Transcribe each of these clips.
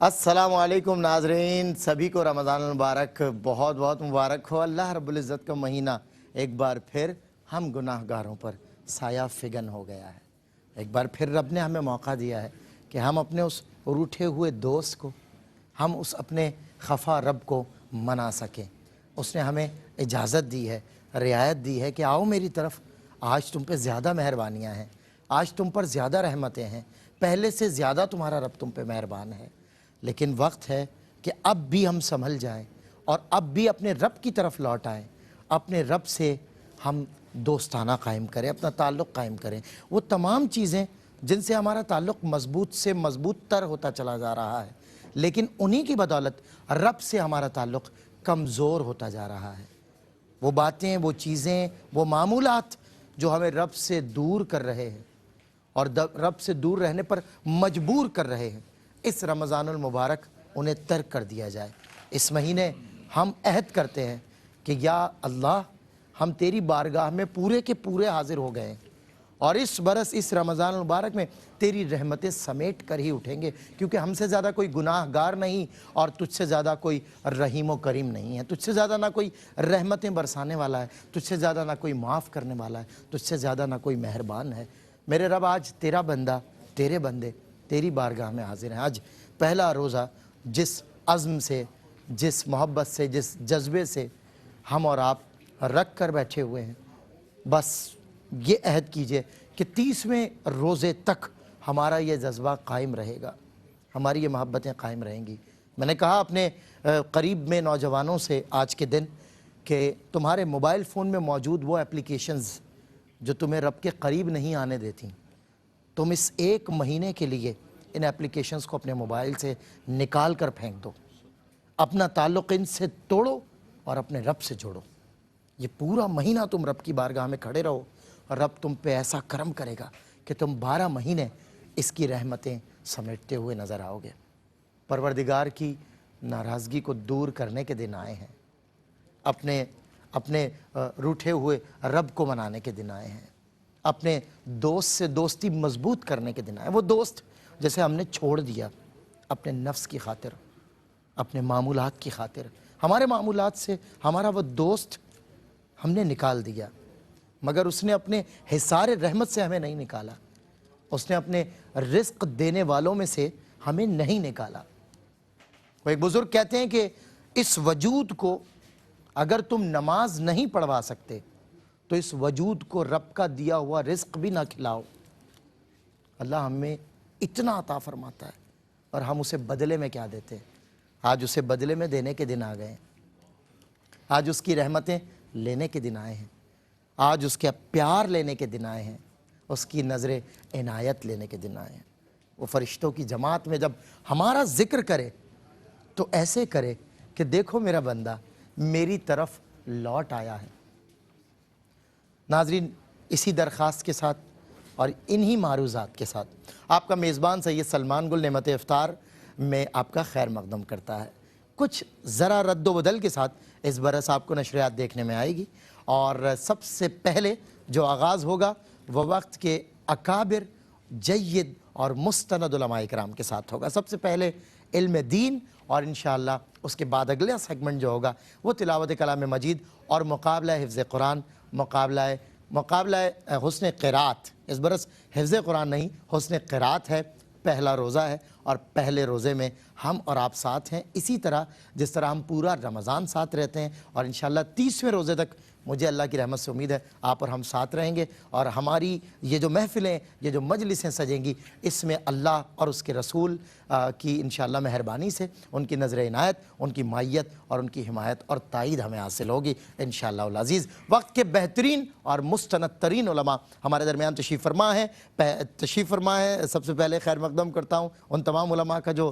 السلام علیکم ناظرین، سبھی کو رمضان المبارک بہت بہت مبارک ہو۔ اللہ رب العزت کا مہینہ ایک بار پھر ہم گناہ گاروں پر سایہ فگن ہو گیا ہے۔ ایک بار پھر رب نے ہمیں موقع دیا ہے کہ ہم اپنے اس روٹھے ہوئے دوست کو، ہم اس اپنے خفا رب کو منا سکیں۔ اس نے ہمیں اجازت دی ہے، رعایت دی ہے کہ آؤ میری طرف، آج تم پہ زیادہ مہربانیاں ہیں، آج تم پر زیادہ رحمتیں ہیں، پہلے سے زیادہ تمہارا رب تم پہ مہربان ہے۔ لیکن وقت ہے کہ اب بھی ہم سنبھل جائیں اور اب بھی اپنے رب کی طرف لوٹ آئیں، اپنے رب سے ہم دوستانہ قائم کریں، اپنا تعلق قائم کریں۔ وہ تمام چیزیں جن سے ہمارا تعلق مضبوط سے مضبوط تر ہوتا چلا جا رہا ہے، لیکن انہی کی بدولت رب سے ہمارا تعلق کمزور ہوتا جا رہا ہے۔ وہ باتیں، وہ چیزیں، وہ معمولات جو ہمیں رب سے دور کر رہے ہیں اور رب سے دور رہنے پر مجبور کر رہے ہیں، اس رمضان المبارک انہیں ترک کر دیا جائے۔ اس مہینے ہم عہد کرتے ہیں کہ یا اللہ، ہم تیری بارگاہ میں پورے کے پورے حاضر ہو گئے ہیں اور اس برس اس رمضان المبارک میں تیری رحمتیں سمیٹ کر ہی اٹھیں گے، کیونکہ ہم سے زیادہ کوئی گناہ گار نہیں اور تجھ سے زیادہ کوئی رحیم و کریم نہیں ہے، تجھ سے زیادہ نہ کوئی رحمتیں برسانے والا ہے، تجھ سے زیادہ نہ کوئی معاف کرنے والا ہے، تجھ سے زیادہ نہ کوئی مہربان ہے۔ میرے رب، آج تیرا بندہ، تیرے بندے تیری بارگاہ میں حاضر ہیں۔ آج پہلا روزہ جس عزم سے، جس محبت سے، جس جذبے سے ہم اور آپ رکھ کر بیٹھے ہوئے ہیں، بس یہ عہد کیجئے کہ 30ویں روزے تک ہمارا یہ جذبہ قائم رہے گا، ہماری یہ محبتیں قائم رہیں گی۔ میں نے کہا اپنے قریب میں نوجوانوں سے آج کے دن کہ تمہارے موبائل فون میں موجود وہ اپلیکیشنز جو تمہیں رب کے قریب نہیں آنے دیتی، تم اس ایک مہینے کے لیے ان اپلیکیشنز کو اپنے موبائل سے نکال کر پھینک دو، اپنا تعلق ان سے توڑو اور اپنے رب سے جوڑو۔ یہ پورا مہینہ تم رب کی بارگاہ میں کھڑے رہو اور رب تم پہ ایسا کرم کرے گا کہ تم 12 مہینے اس کی رحمتیں سمیٹتے ہوئے نظر آؤ گے۔ پروردگار کی ناراضگی کو دور کرنے کے دن آئے ہیں، اپنے روٹھے ہوئے رب کو منانے کے دن آئے ہیں، اپنے دوست سے دوستی مضبوط کرنے کے دن آئے۔ وہ دوست جسے ہم نے چھوڑ دیا اپنے نفس کی خاطر، اپنے معمولات کی خاطر، ہمارے معمولات سے ہمارا وہ دوست ہم نے نکال دیا، مگر اس نے اپنے حصار رحمت سے ہمیں نہیں نکالا، اس نے اپنے رزق دینے والوں میں سے ہمیں نہیں نکالا۔ وہ ایک بزرگ کہتے ہیں کہ اس وجود کو اگر تم نماز نہیں پڑھوا سکتے تو اس وجود کو رب کا دیا ہوا رزق بھی نہ کھلاؤ۔ اللہ ہمیں اتنا عطا فرماتا ہے اور ہم اسے بدلے میں کیا دیتے ہیں؟ آج اسے بدلے میں دینے کے دن آ گئے ہیں، آج اس کی رحمتیں لینے کے دن آئے ہیں، آج اس کے پیار لینے کے دن آئے ہیں، اس کی نظر عنایت لینے کے دن آئے ہیں۔ وہ فرشتوں کی جماعت میں جب ہمارا ذکر کرے تو ایسے کرے کہ دیکھو میرا بندہ میری طرف لوٹ آیا ہے۔ ناظرین، اسی درخواست کے ساتھ اور انہی معروضات کے ساتھ آپ کا میزبان سید سلمان گل نعمت افطار میں آپ کا خیر مقدم کرتا ہے۔ کچھ ذرا رد و بدل کے ساتھ اس برس آپ کو نشریات دیکھنے میں آئے گی، اور سب سے پہلے جو آغاز ہوگا وہ وقت کے اکابر، جید اور مستند علماء کرام کے ساتھ ہوگا۔ سب سے پہلے علم دین، اور انشاءاللہ اس کے بعد اگلا سیگمنٹ جو ہوگا وہ تلاوت کلام مجید اور مقابلہ حفظ قرآن، مقابلہ حسن قرات۔ اس برس حفظ قرآن نہیں، حسن قرات ہے، پہلا روزہ ہے اور پہلے روزے میں ہم اور آپ ساتھ ہیں، اسی طرح جس طرح ہم پورا رمضان ساتھ رہتے ہیں، اور انشاءاللہ 30ویں روزے تک مجھے اللہ کی رحمت سے امید ہے آپ اور ہم ساتھ رہیں گے، اور ہماری یہ جو محفلیں، یہ جو مجلسیں سجیں گی، اس میں اللہ اور اس کے رسول کی انشاءاللہ مہربانی سے ان کی نظر عنایت، ان کی معیت اور ان کی حمایت اور تائید ہمیں حاصل ہوگی انشاءاللہ العزیز۔ وقت کے بہترین اور مستند ترین علماء ہمارے درمیان تشریف فرما ہے۔ سب سے پہلے خیر مقدم کرتا ہوں ان تمام علماء کا جو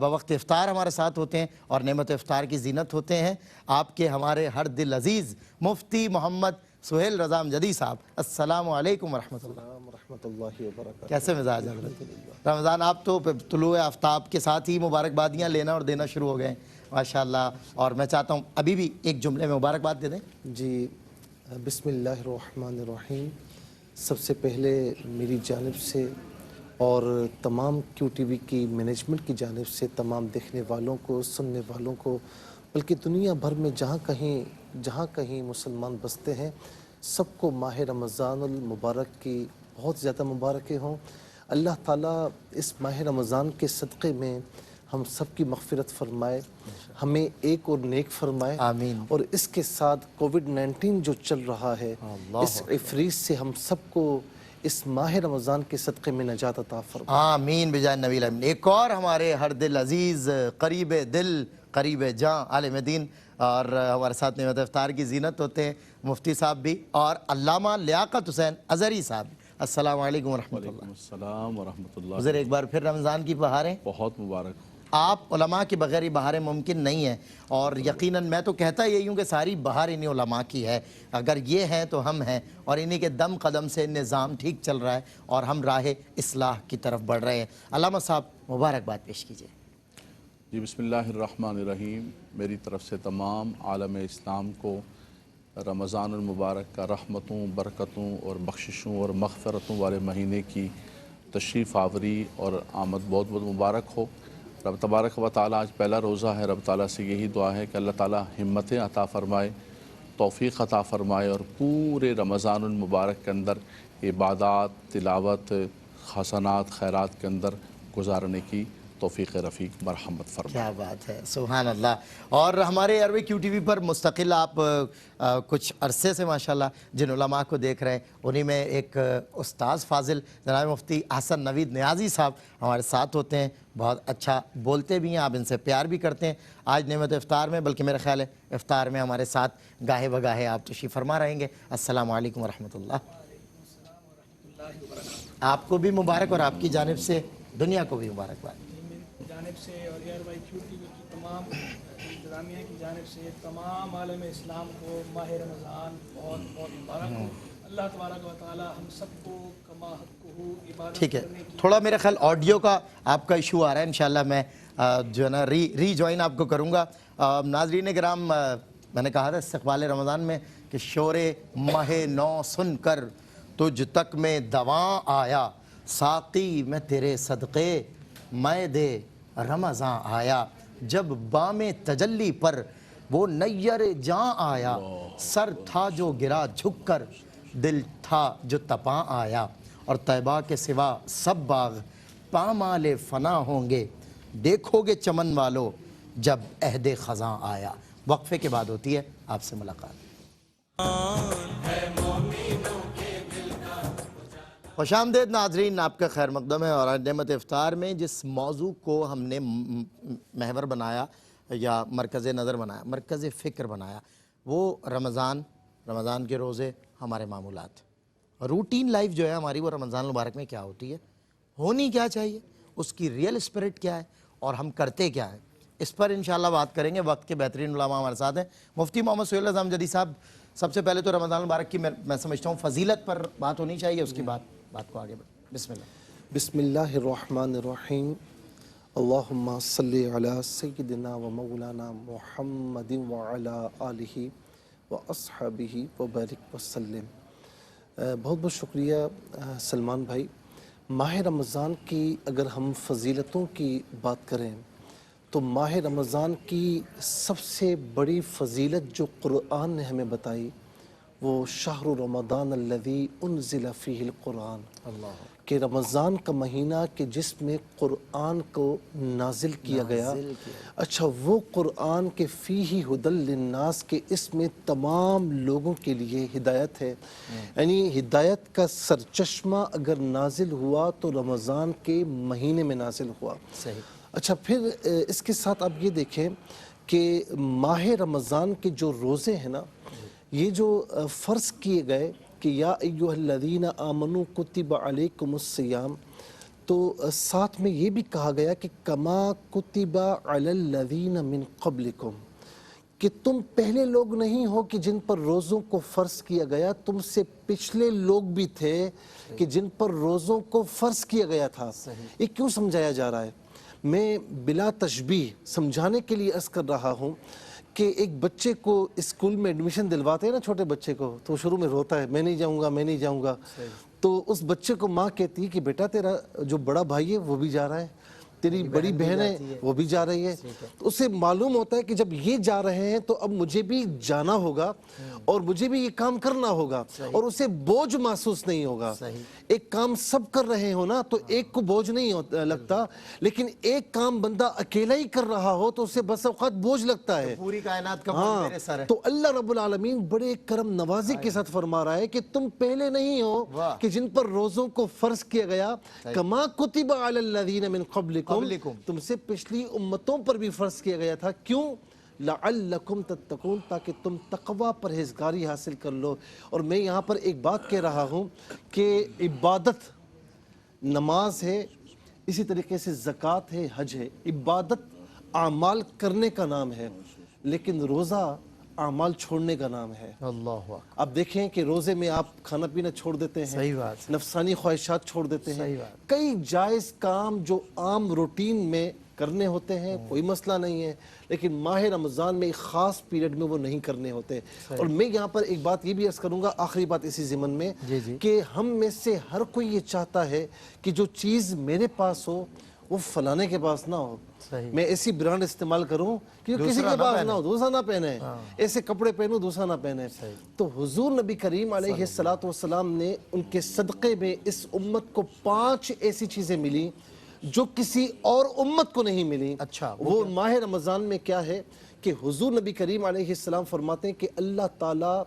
بوقت افطار ہمارے ساتھ ہوتے ہیں اور نعمت افطار کی زینت ہوتے ہیں، آپ کے ہمارے ہر دل عزیز مفتی محمد سہیل رضا امجدی صاحب۔ السلام علیکم ورحمۃ اللہ وبرکاتہ۔ کیسے مزاج حضرت؟ رمضان آپ تو طلوع آفتاب کے ساتھ ہی مبارکبادیاں لینا اور دینا شروع ہو گئے ہیں ماشاءاللہ، اور میں چاہتا ہوں ابھی بھی ایک جملے میں مبارکباد دے دیں۔ جی، بسم اللہ الرحمن الرحیم۔ سب سے پہلے میری جانب سے اور تمام کیو ٹی وی کی مینجمنٹ کی جانب سے تمام دیکھنے والوں کو، سننے والوں کو، بلکہ دنیا بھر میں جہاں کہیں مسلمان بستے ہیں، سب کو ماہ رمضان المبارک کی بہت زیادہ مبارکیں ہوں۔ اللہ تعالیٰ اس ماہ رمضان کے صدقے میں ہم سب کی مغفرت فرمائے، ہمیں ایک اور نیک فرمائے، آمین۔ اور اس کے ساتھ کووڈ-19 جو چل رہا ہے، اس عفریت سے ہم سب کو اس ماہ رمضان کے صدقے میں نجات عطا فرمائے۔ آمین بجائے نبی الامین۔ ایک اور ہمارے ہر دل عزیز، قریب دل، قریب جاں عالم دین، اور ہمارے ساتھ نعمت افطار کی زینت ہوتے ہیں مفتی صاحب بھی اور علامہ لیاقت حسین اظہری صاحب۔ السلام علیکم ورحمۃ اللہ۔ وعلیکم السلام ورحمۃ اللہ۔ حضور ایک بار پھر رمضان کی بہاریں بہت مبارک ہو۔ آپ علماء کے بغیر یہ بہاریں ممکن نہیں ہیں، اور یقیناً میں تو کہتا یہی ہوں کہ ساری بہار انہی علماء کی ہے۔ اگر یہ ہیں تو ہم ہیں، اور انہی کے دم قدم سے نظام ٹھیک چل رہا ہے اور ہم راہ اصلاح کی طرف بڑھ رہے ہیں۔ علامہ صاحب مبارکباد پیش کیجئے۔ جی بسم اللہ الرحمن الرحیم۔ میری طرف سے تمام عالم اسلام کو رمضان المبارک کا رحمتوں، برکتوں اور بخششوں اور مغفرتوں والے مہینے کی تشریف آوری اور آمد بہت بہت مبارک ہو۔ رب تبارک و تعالیٰ آج پہلا روزہ ہے، رب تعالیٰ سے یہی دعا ہے کہ اللہ تعالیٰ ہمتیں عطا فرمائے، توفیق عطا فرمائے، اور پورے رمضان المبارک کے اندر عبادات، تلاوت، حسنات، خیرات کے اندر گزارنے کی توفیق رفیق مرحمت فرمائے۔ کیا بات ہے، سبحان اللہ۔ اور ہمارے عربی کیو ٹی وی پر مستقل آپ کچھ عرصے سے ماشاءاللہ جن علماء کو دیکھ رہے ہیں، انہی میں ایک استاذ فاضل جناب مفتی احسن نوید نیازی صاحب ہمارے ساتھ ہوتے ہیں، بہت اچھا بولتے بھی ہیں، آپ ان سے پیار بھی کرتے ہیں۔ آج نعمت افطار میں، بلکہ میرا خیال ہے افطار میں ہمارے ساتھ گاہے بگاہے آپ تشریف فرما رہیں گے۔ السلام علیکم ورحمۃ اللہ۔ آپ کو بھی مبارک، اور آپ کی جانب سے دنیا کو بھی مبارکباد۔ جانب سے اور ایئر وائی کیو ٹی وی کی تمام انتظامیہ کی جانب سے تمام عالم اسلام کو ماہ رمضان بہت بہت مبارک ہو۔ اللہ تبارک و تعالی ہم سب کو کما حقہ عبادت ٹھیک ہے، کرنے کی تھوڑا میرا خیال آڈیو کا آپ کا ایشو آ رہا ہے، انشاءاللہ میں جو ہے نا ری جوائن آپ کو کروں گا۔ ناظرین کرام، میں نے کہا تھا استقبال رمضان میں کہ شور ماہ نو سن کر تجھ تک میں دواں آیا، ساقی میں تیرے صدقے میں دے رمضان آیا، جب بام تجلی پر وہ نیر جاں آیا، سر تھا جو گرا جھک کر، دل تھا جو تپاں آیا، اور طیبہ کے سوا سب باغ پامال فنا ہوں گے، دیکھو گے چمن والو جب عہد خزاں آیا۔ وقفے کے بعد ہوتی ہے آپ سے ملاقات۔ خوش آمدید ناظرین، آپ کا خیر مقدم ہے، اور نعمت افطار میں جس موضوع کو ہم نے محور بنایا یا مرکز نظر بنایا، مرکز فکر بنایا، وہ رمضان کے روزے، ہمارے معمولات، روٹین لائف جو ہے ہماری، وہ رمضان المبارک میں کیا ہوتی ہے، ہونی کیا چاہیے، اس کی ریئل اسپرٹ کیا ہے، اور ہم کرتے کیا ہیں، اس پر انشاءاللہ بات کریں گے۔ وقت کے بہترین علماء ہمارے ساتھ ہیں۔ مفتی محمد سہیل اعظم جدید صاحب، سب سے پہلے تو رمضان المبارک کی میں سمجھتا ہوں فضیلت پر بات ہونی چاہیے، اس کی بات کو آگے بڑھ۔ بسم اللہ۔ بسم اللہ الرحمن الرحیم۔ اللہم صلی علی سیدنا و مولانا محمد وعلی آلہ و اصحابہ وبارک وسلم۔ بہت بہت شکریہ سلمان بھائی۔ ماہ رمضان کی اگر ہم فضیلتوں کی بات کریں تو ماہ رمضان کی سب سے بڑی فضیلت جو قرآن نے ہمیں بتائی، وہ شہر رمضان الذی انزل فیہ القرآن، کہ رمضان کا مہینہ کہ جس میں قرآن کو نازل کیا گیا۔ اچھا، وہ قرآن کے فیہ ھدی للناس، کہ اس میں تمام لوگوں کے لیے ہدایت ہے، یعنی ہدایت کا سرچشمہ اگر نازل ہوا تو رمضان کے مہینے میں نازل ہوا۔ صحیح۔ اچھا، پھر اس کے ساتھ آپ یہ دیکھیں کہ ماہ رمضان کے جو روزے ہیں نا، یہ جو فرض کیے گئے کہ یا ایھا الذین آمنوا کتب علیکم الصیام، تو ساتھ میں یہ بھی کہا گیا کہ کما کتب علی الذین من قبلکم، کہ تم پہلے لوگ نہیں ہو کہ جن پر روزوں کو فرض کیا گیا، تم سے پچھلے لوگ بھی تھے کہ جن پر روزوں کو فرض کیا گیا تھا۔ یہ کیوں سمجھایا جا رہا ہے؟ میں بلا تشبیہ سمجھانے کے لیے عرض کر رہا ہوں کہ ایک بچے کو اسکول میں ایڈمیشن دلواتے ہیں نا، چھوٹے بچے کو، تو شروع میں روتا ہے، میں نہیں جاؤں گا، میں نہیں جاؤں گا۔ تو اس بچے کو ماں کہتی ہے کہ بیٹا تیرا جو بڑا بھائی ہے وہ بھی جا رہا ہے، تیری بڑی بہن ہے وہ بھی جا رہی ہے، تو اسے معلوم ہوتا ہے کہ جب یہ جا رہے ہیں تو اب مجھے بھی جانا ہوگا اور مجھے بھی یہ کام کرنا ہوگا، اور اسے بوجھ محسوس نہیں ہوگا۔ ایک کام سب کر رہے ہو نا تو ایک کو بوجھ نہیں لگتا، لیکن ایک کام بندہ اکیلا ہی کر رہا ہو تو اسے بس اوقات بوجھ لگتا ہے۔ پوری کائنات کا بوجھ میرے سر ہے۔ تو اللہ رب العالمین بڑے کرم نوازی کے ساتھ فرما رہا ہے کہ تم پہلے نہیں ہو کہ جن پر روزوں کو فرض کیا گیا، کما کتب علی الذین من قبلکم، تم سے پچھلی امتوں پر بھی فرض کیا گیا تھا۔ کیوں؟ لعلکم تتقون، تاکہ تم تقوی پرہیزگاری حاصل کر لو۔ اور میں یہاں پر ایک بات کہہ رہا ہوں کہ عبادت نماز ہے، اسی طریقے سے زکوٰۃ ہے، حج ہے۔ عبادت اعمال کرنے کا نام ہے، لیکن روزہ اعمال چھوڑنے کا نام ہے۔ اللہ اکبر۔ آپ دیکھیں کہ روزے میں آپ کھانا پینا چھوڑ دیتے ہیں، صحیح بات، نفسانی خواہشات چھوڑ دیتے ہیں، صحیح بات۔ کئی جائز کام جو عام روٹین میں کرنے ہوتے ہیں کوئی مسئلہ نہیں ہے، لیکن ماہ رمضان میں ایک خاص پیریڈ میں وہ نہیں کرنے ہوتے۔ اور میں یہاں پر ایک بات یہ بھی عرض کروں گا، آخری بات اسی ضمن میں، کہ ہم میں سے ہر کوئی یہ چاہتا ہے کہ جو چیز میرے پاس ہو وہ فلانے کے پاس نہ ہو، میں ایسی برانڈ استعمال کروں کہ کسی کے پاس نہ ہو، دوسرا نہ پہنے، ایسے کپڑے پہنوں دوسرا نہ پہنے۔ تو حضور نبی کریم علیہ السلام نے ان کے صدقے میں اس امت کو 5 ایسی چیزیں ملی جو کسی اور امت کو نہیں ملی۔ اچھا، وہ ماہ رمضان میں کیا ہے کہ حضور نبی کریم علیہ السلام فرماتے ہیں کہ اللہ تعالیٰ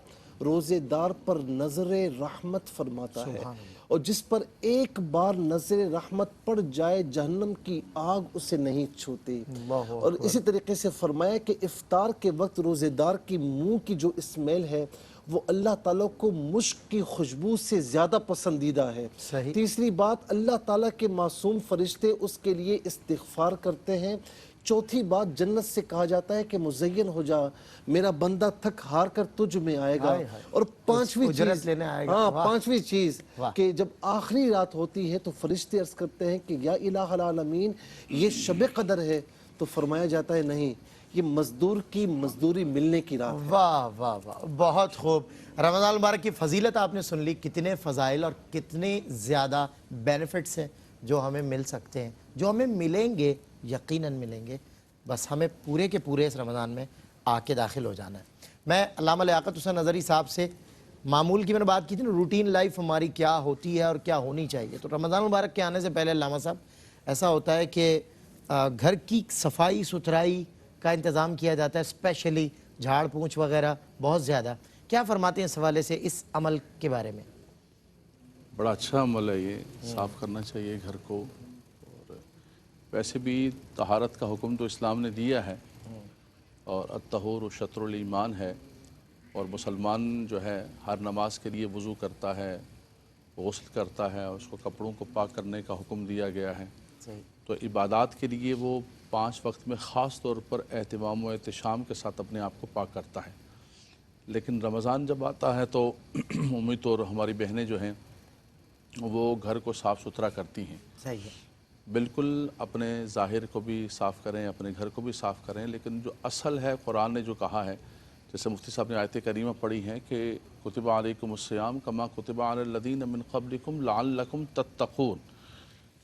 روزے دار پر نظر رحمت فرماتا ہے، اور جس پر ایک بار نظر رحمت پڑ جائے جہنم کی آگ اسے نہیں چھوتی۔ اور اسی طریقے سے فرمایا کہ افطار کے وقت روزے دار کی منہ کی جو اسمیل ہے وہ اللہ تعالیٰ کو مشک کی خوشبو سے زیادہ پسندیدہ ہے۔ تیسری بات، اللہ تعالیٰ کے معصوم فرشتے اس کے لیے استغفار کرتے ہیں۔ چوتھی بات، جنت سے کہا جاتا ہے کہ مزین ہو جا، میرا بندہ تھک ہار کر تجھ میں آئے گا۔ اور پانچویں چیز کہ جب آخری رات ہوتی ہے تو فرشتے عرض کرتے ہیں کہ یا الہ العالمین یہ شب قدر ہے، تو فرمایا جاتا ہے نہیں، یہ مزدور کی مزدوری ملنے کی رات ہے۔ واہ واہ واہ، بہت خوب۔ رمضان المبارک کی فضیلت آپ نے سن لی، کتنے فضائل اور کتنے زیادہ بینیفٹس ہیں جو ہمیں مل سکتے ہیں، جو ہمیں ملیں گے، یقیناً ملیں گے، بس ہمیں پورے کے پورے اس رمضان میں آ کے داخل ہو جانا ہے۔ میں علامہ لیاقت حسین نظری صاحب سے معمول کی میں نے بات کی تھی نا، روٹین لائف ہماری کیا ہوتی ہے اور کیا ہونی چاہیے، تو رمضان المبارک کے آنے سے پہلے علامہ صاحب ایسا ہوتا ہے کہ گھر کی صفائی ستھرائی کا انتظام کیا جاتا ہے، اسپیشلی جھاڑ پونچھ وغیرہ بہت زیادہ، کیا فرماتے ہیں اس حوالے سے اس عمل کے بارے میں؟ بڑا اچھا عمل ہے یہ، صاف کرنا چاہیے گھر کو، اور ویسے بھی طہارت کا حکم تو اسلام نے دیا ہے، اور الطہور شطر الایمان ہے، اور مسلمان جو ہے ہر نماز کے لیے وضو کرتا ہے، غسل کرتا ہے، اور اس کو کپڑوں کو پاک کرنے کا حکم دیا گیا ہے۔ تو عبادات کے لیے وہ 5 وقت میں خاص طور پر اہتمام و احتشام کے ساتھ اپنے آپ کو پاک کرتا ہے۔ لیکن رمضان جب آتا ہے تو عمومی طور ہماری بہنیں جو ہیں وہ گھر کو صاف ستھرا کرتی ہیں۔ صحیح ہے، بالکل اپنے ظاہر کو بھی صاف کریں، اپنے گھر کو بھی صاف کریں، لیکن جو اصل ہے قرآن نے جو کہا ہے، جیسے مفتی صاحب نے آیت کریمہ پڑھی ہیں کہ کتب علیکم الصیام کما کتب علی الذین من قبلکم لعلکم تتقون،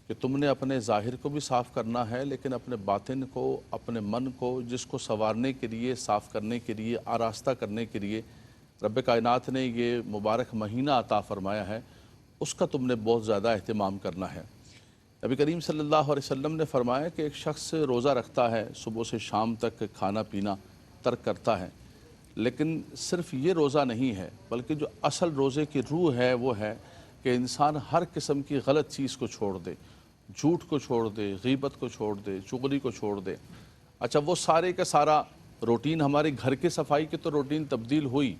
کہ تم نے اپنے ظاہر کو بھی صاف کرنا ہے، لیکن اپنے باطن کو، اپنے من کو، جس کو سنوارنے کے لیے، صاف کرنے کے لیے، آراستہ کرنے کے لیے رب کائنات نے یہ مبارک مہینہ عطا فرمایا ہے، اس کا تم نے بہت زیادہ اہتمام کرنا ہے۔ نبی کریم صلی اللہ علیہ وسلم نے فرمایا کہ ایک شخص روزہ رکھتا ہے، صبح سے شام تک کھانا پینا ترک کرتا ہے، لیکن صرف یہ روزہ نہیں ہے، بلکہ جو اصل روزے کی روح ہے وہ ہے کہ انسان ہر قسم کی غلط چیز کو چھوڑ دے، جھوٹ کو چھوڑ دے، غیبت کو چھوڑ دے، چغلی کو چھوڑ دے۔ اچھا، وہ سارے کا سارا روٹین ہمارے گھر کی صفائی کی تو روٹین تبدیل ہوئی،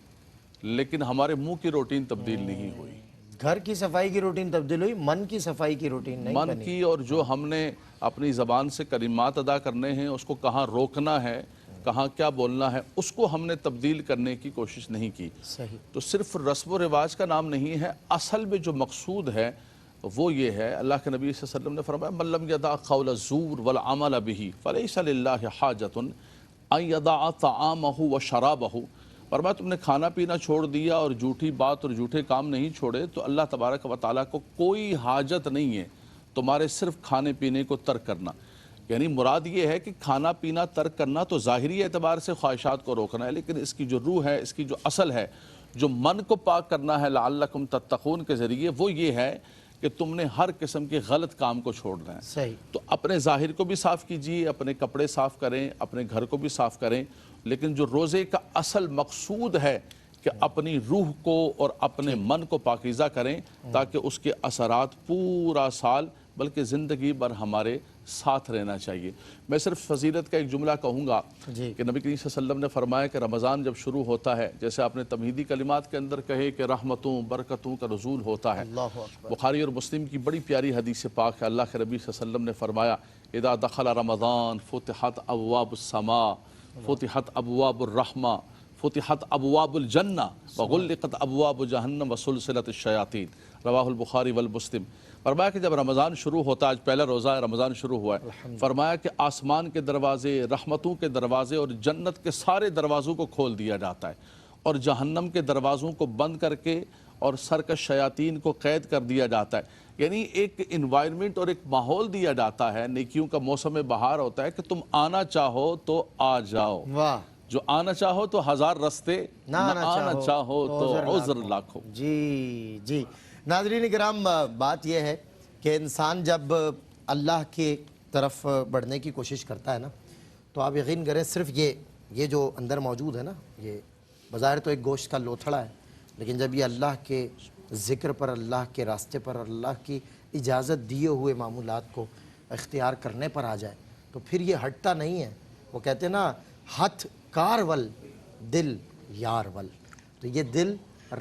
لیکن ہمارے منہ کی روٹین تبدیل نہیں ہوئی۔ گھر کی صفائی کی روٹین تبدیل ہوئی، من کی صفائی کی روٹین نہیں من بنی۔ کی، اور جو ہم نے اپنی زبان سے کلمات ادا کرنے ہیں، اس کو کہاں روکنا ہے، کہاں کیا بولنا ہے، اس کو ہم نے تبدیل کرنے کی کوشش نہیں کی۔ صحیح۔ تو صرف رسم و رواج کا نام نہیں ہے، اصل میں جو مقصود ہے وہ یہ ہے۔ اللہ کے نبی صلی اللہ علیہ وسلم نے فرمایا من لم یدع قول الزور والعمل به فلیس للہ حاجۃ ان یدع طعامہ وشرابہ فرمایا تم نے کھانا پینا چھوڑ دیا اور جھوٹی بات اور جھوٹے کام نہیں چھوڑے تو اللہ تبارک و تعالیٰ کو کوئی حاجت نہیں ہے تمہارے صرف کھانے پینے کو ترک کرنا. یعنی مراد یہ ہے کہ کھانا پینا ترک کرنا تو ظاہری اعتبار سے خواہشات کو روکنا ہے، لیکن اس کی جو روح ہے، اس کی جو اصل ہے، جو من کو پاک کرنا ہے لعلکم تتقون کے ذریعے، وہ یہ ہے کہ تم نے ہر قسم کے غلط کام کو چھوڑنا ہے. صحیح. تو اپنے ظاہر کو بھی صاف کیجیے، اپنے کپڑے صاف کریں، اپنے گھر کو بھی صاف کریں، لیکن جو روزے کا اصل مقصود ہے کہ اپنی روح کو اور اپنے من کو پاکیزہ کریں تاکہ اس کے اثرات پورا سال بلکہ زندگی بھر ہمارے ساتھ رہنا چاہیے. میں صرف فضیلت کا ایک جملہ کہوں گا کہ نبی کریم صلی اللہ علیہ وسلم نے فرمایا کہ رمضان جب شروع ہوتا ہے، جیسے آپ نے تمہیدی کلمات کے اندر کہے کہ رحمتوں برکتوں کا نزول ہوتا ہے. بخاری اور مسلم کی بڑی پیاری حدیث پاک ہے، اللہ کے نبی صلی اللہ علیہ وسلم نے فرمایا اذا دخل رمضان فتحت ابواب السماء فتحت ابواب الرحمہ فتحت ابواب الجنہ وغلقت ابواب جہنم وسلسلت الشیاطین، رواہ البخاری والمسلم. فرمایا کہ جب رمضان شروع ہوتا ہے، آج پہلا روزہ ہے، رمضان شروع ہوا ہے، فرمایا کہ آسمان کے دروازے، رحمتوں کے دروازے اور جنت کے سارے دروازوں کو کھول دیا جاتا ہے، اور جہنم کے دروازوں کو بند کر کے اور سرکش شیاطین کو قید کر دیا جاتا ہے. یعنی ایک انوائرمنٹ اور ایک ماحول دیا جاتا ہے، نیکیوں کا موسم بہار ہوتا ہے کہ تم آنا چاہو تو آ جاؤ، واہ، جو آنا چاہو تو ہزار رستے، نہ آنا چاہو تو عذر لاکھو. جی جی. ناظرین کرام، بات یہ ہے کہ انسان جب اللہ کی طرف بڑھنے کی کوشش کرتا ہے نا، تو آپ یقین کریں صرف یہ جو اندر موجود ہے نا، یہ بظاہر تو ایک گوشت کا لوتھڑا ہے، لیکن جب یہ اللہ کے ذکر پر، اللہ کے راستے پر، اللہ کی اجازت دیے ہوئے معمولات کو اختیار کرنے پر آ جائے تو پھر یہ ہٹتا نہیں ہے. وہ کہتے ہیں نا، ہتھ کار ول دل یار ول. تو یہ دل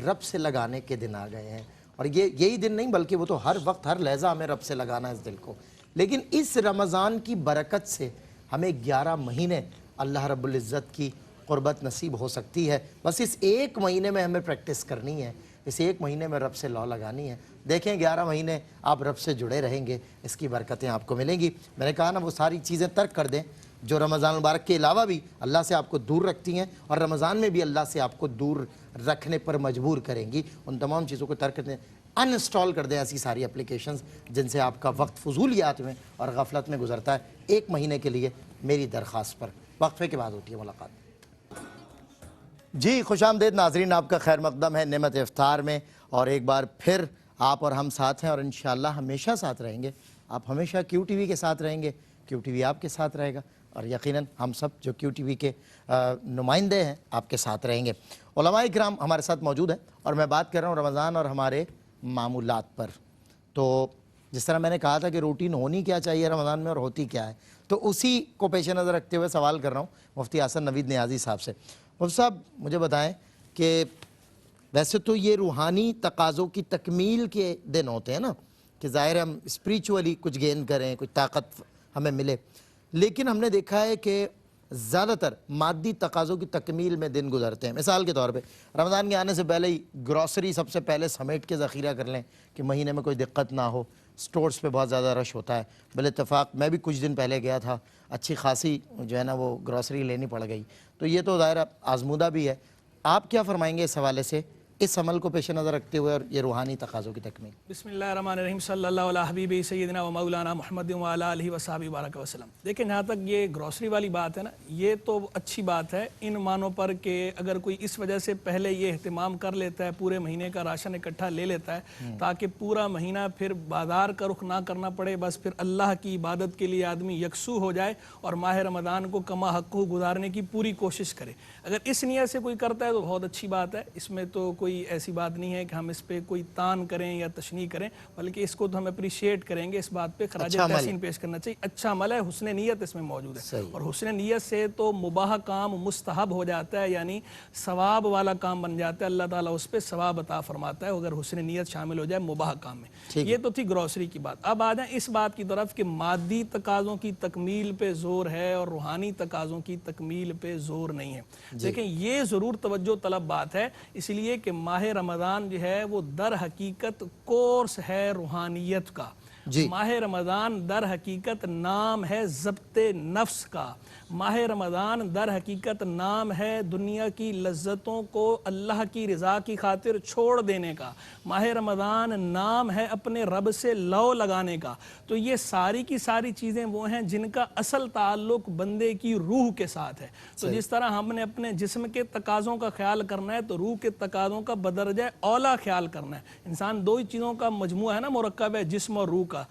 رب سے لگانے کے دن آ گئے ہیں، اور یہی دن نہیں بلکہ وہ تو ہر وقت ہر لحظہ ہمیں رب سے لگانا ہے اس دل کو. لیکن اس رمضان کی برکت سے ہمیں 11 مہینے اللہ رب العزت کی قربت نصیب ہو سکتی ہے. بس اس ایک مہینے میں ہمیں پریکٹس کرنی ہے، اس ایک مہینے میں رب سے لو لگانی ہے. دیکھیں 11 مہینے آپ رب سے جڑے رہیں گے، اس کی برکتیں آپ کو ملیں گی. میں نے کہا نا، وہ ساری چیزیں ترک کر دیں جو رمضان المبارک کے علاوہ بھی اللہ سے آپ کو دور رکھتی ہیں اور رمضان میں بھی اللہ سے آپ کو دور رکھنے پر مجبور کریں گی. ان تمام چیزوں کو ترک کر دیں، انسٹال کر دیں ایسی ساری اپلیکیشنز جن سے آپ کا وقت فضولیات میں اور غفلت میں گزرتا ہے. ایک مہینے کے لیے میری درخواست پر. وقفے کے بعد ہوتی ہے ملاقات. جی خوش آمدید ناظرین، آپ کا خیر مقدم ہے نعمت افطار میں، اور ایک بار پھر آپ اور ہم ساتھ ہیں، اور انشاءاللہ ہمیشہ ساتھ رہیں گے. آپ ہمیشہ کیو ٹی وی کے ساتھ رہیں گے، کیو ٹی وی آپ کے ساتھ رہے گا، اور یقیناً ہم سب جو کیو ٹی وی کے نمائندے ہیں آپ کے ساتھ رہیں گے. علماء کرام ہمارے ساتھ موجود ہیں، اور میں بات کر رہا ہوں رمضان اور ہمارے معمولات پر. تو جس طرح میں نے کہا تھا کہ روٹین ہونی کیا چاہیے رمضان میں اور ہوتی کیا ہے، تو اسی کو پیش نظر رکھتے ہوئے سوال کر رہا ہوں مفتی حسن نوید نیازی صاحب سے. مفتی صاحب مجھے بتائیں کہ ویسے تو یہ روحانی تقاضوں کی تکمیل کے دن ہوتے ہیں نا، کہ ظاہر ہم اسپریچولی کچھ گین کریں، کچھ طاقت ہمیں ملے، لیکن ہم نے دیکھا ہے کہ زیادہ تر مادی تقاضوں کی تکمیل میں دن گزرتے ہیں. مثال کے طور پہ رمضان کے آنے سے پہلے ہی گروسری سب سے پہلے سمیٹ کے ذخیرہ کر لیں کہ مہینے میں کوئی دقت نہ ہو. سٹورز پہ بہت زیادہ رش ہوتا ہے. بال اتفاق میں بھی کچھ دن پہلے گیا تھا، اچھی خاصی جو ہے نا وہ گروسری لینی پڑ گئی. تو یہ تو ظاہر آزمودہ بھی ہے. آپ کیا فرمائیں گے اس حوالے سے، اس عمل کو پیش نظر رکھتے ہوئے اور یہ روحانی تقاضوں کی تکمیل؟ بسم اللہ الرحمن الرحیم، صلی اللہ علیہ حبیب سیدنا و مولانا محمد و علیہ آلہ و صحبہ بارک وسلم. دیکھیں جہاں تک یہ گروسری والی بات ہے نا، یہ تو اچھی بات ہے ان معنوں پر کہ اگر کوئی اس وجہ سے پہلے یہ اہتمام کر لیتا ہے، پورے مہینے کا راشن اکٹھا لے لیتا ہے تاکہ پورا مہینہ پھر بازار کا رخ نہ کرنا پڑے، بس پھر اللہ کی عبادت کے لیے آدمی یکسو ہو جائے اور ماہ رمضان کو کما حقہ گزارنے کی پوری کوشش کرے. اگر اس نیت سے کوئی کرتا ہے تو بہت اچھی بات ہے. اس میں تو کوئی ایسی بات نہیں ہے کہ ہم اس پہ کوئی تان کریں یا تشنیع کریں، بلکہ اس کو تو ہم اپریشیٹ کریں گے، اس بات پہ خراج تحسین پیش کرنا چاہیے. اچھا عمل ہے، حسن نیت اس میں موجود ہے، اور حسن نیت سے تو مباح کام مستحب ہو جاتا ہے، یعنی ثواب والا کام بن جاتا ہے. اللہ تعالیٰ اس پہ ثواب عطا فرماتا ہے اگر حسن نیت شامل ہو جائے مباح کام میں. یہ تو تھی گروسری کی بات. اب آ جائیں اس بات کی طرف کہ مادی تقاضوں کی تکمیل پہ زور ہے اور روحانی تقاضوں کی تکمیل پہ زور نہیں ہے. لیکن یہ ضرور توجہ طلب بات ہے، اس لیے کہ ماہ رمضان جو ہے وہ در حقیقت کورس ہے روحانیت کا. جی۔ ماہ رمضان در حقیقت نام ہے ضبط نفس کا، ماہ رمضان در حقیقت نام ہے دنیا کی لذتوں کو اللہ کی رضا کی خاطر چھوڑ دینے کا، ماہ رمضان نام ہے اپنے رب سے لو لگانے کا۔ تو یہ ساری کی ساری چیزیں وہ ہیں جن کا اصل تعلق بندے کی روح کے ساتھ ہے۔ تو جس طرح ہم نے اپنے جسم کے تقاضوں کا خیال کرنا ہے تو روح کے تقاضوں کا بدرجہ اولا خیال کرنا ہے۔ انسان دو ہی چیزوں کا مجموعہ ہے نا، مرکب ہے جسم اور روح کا،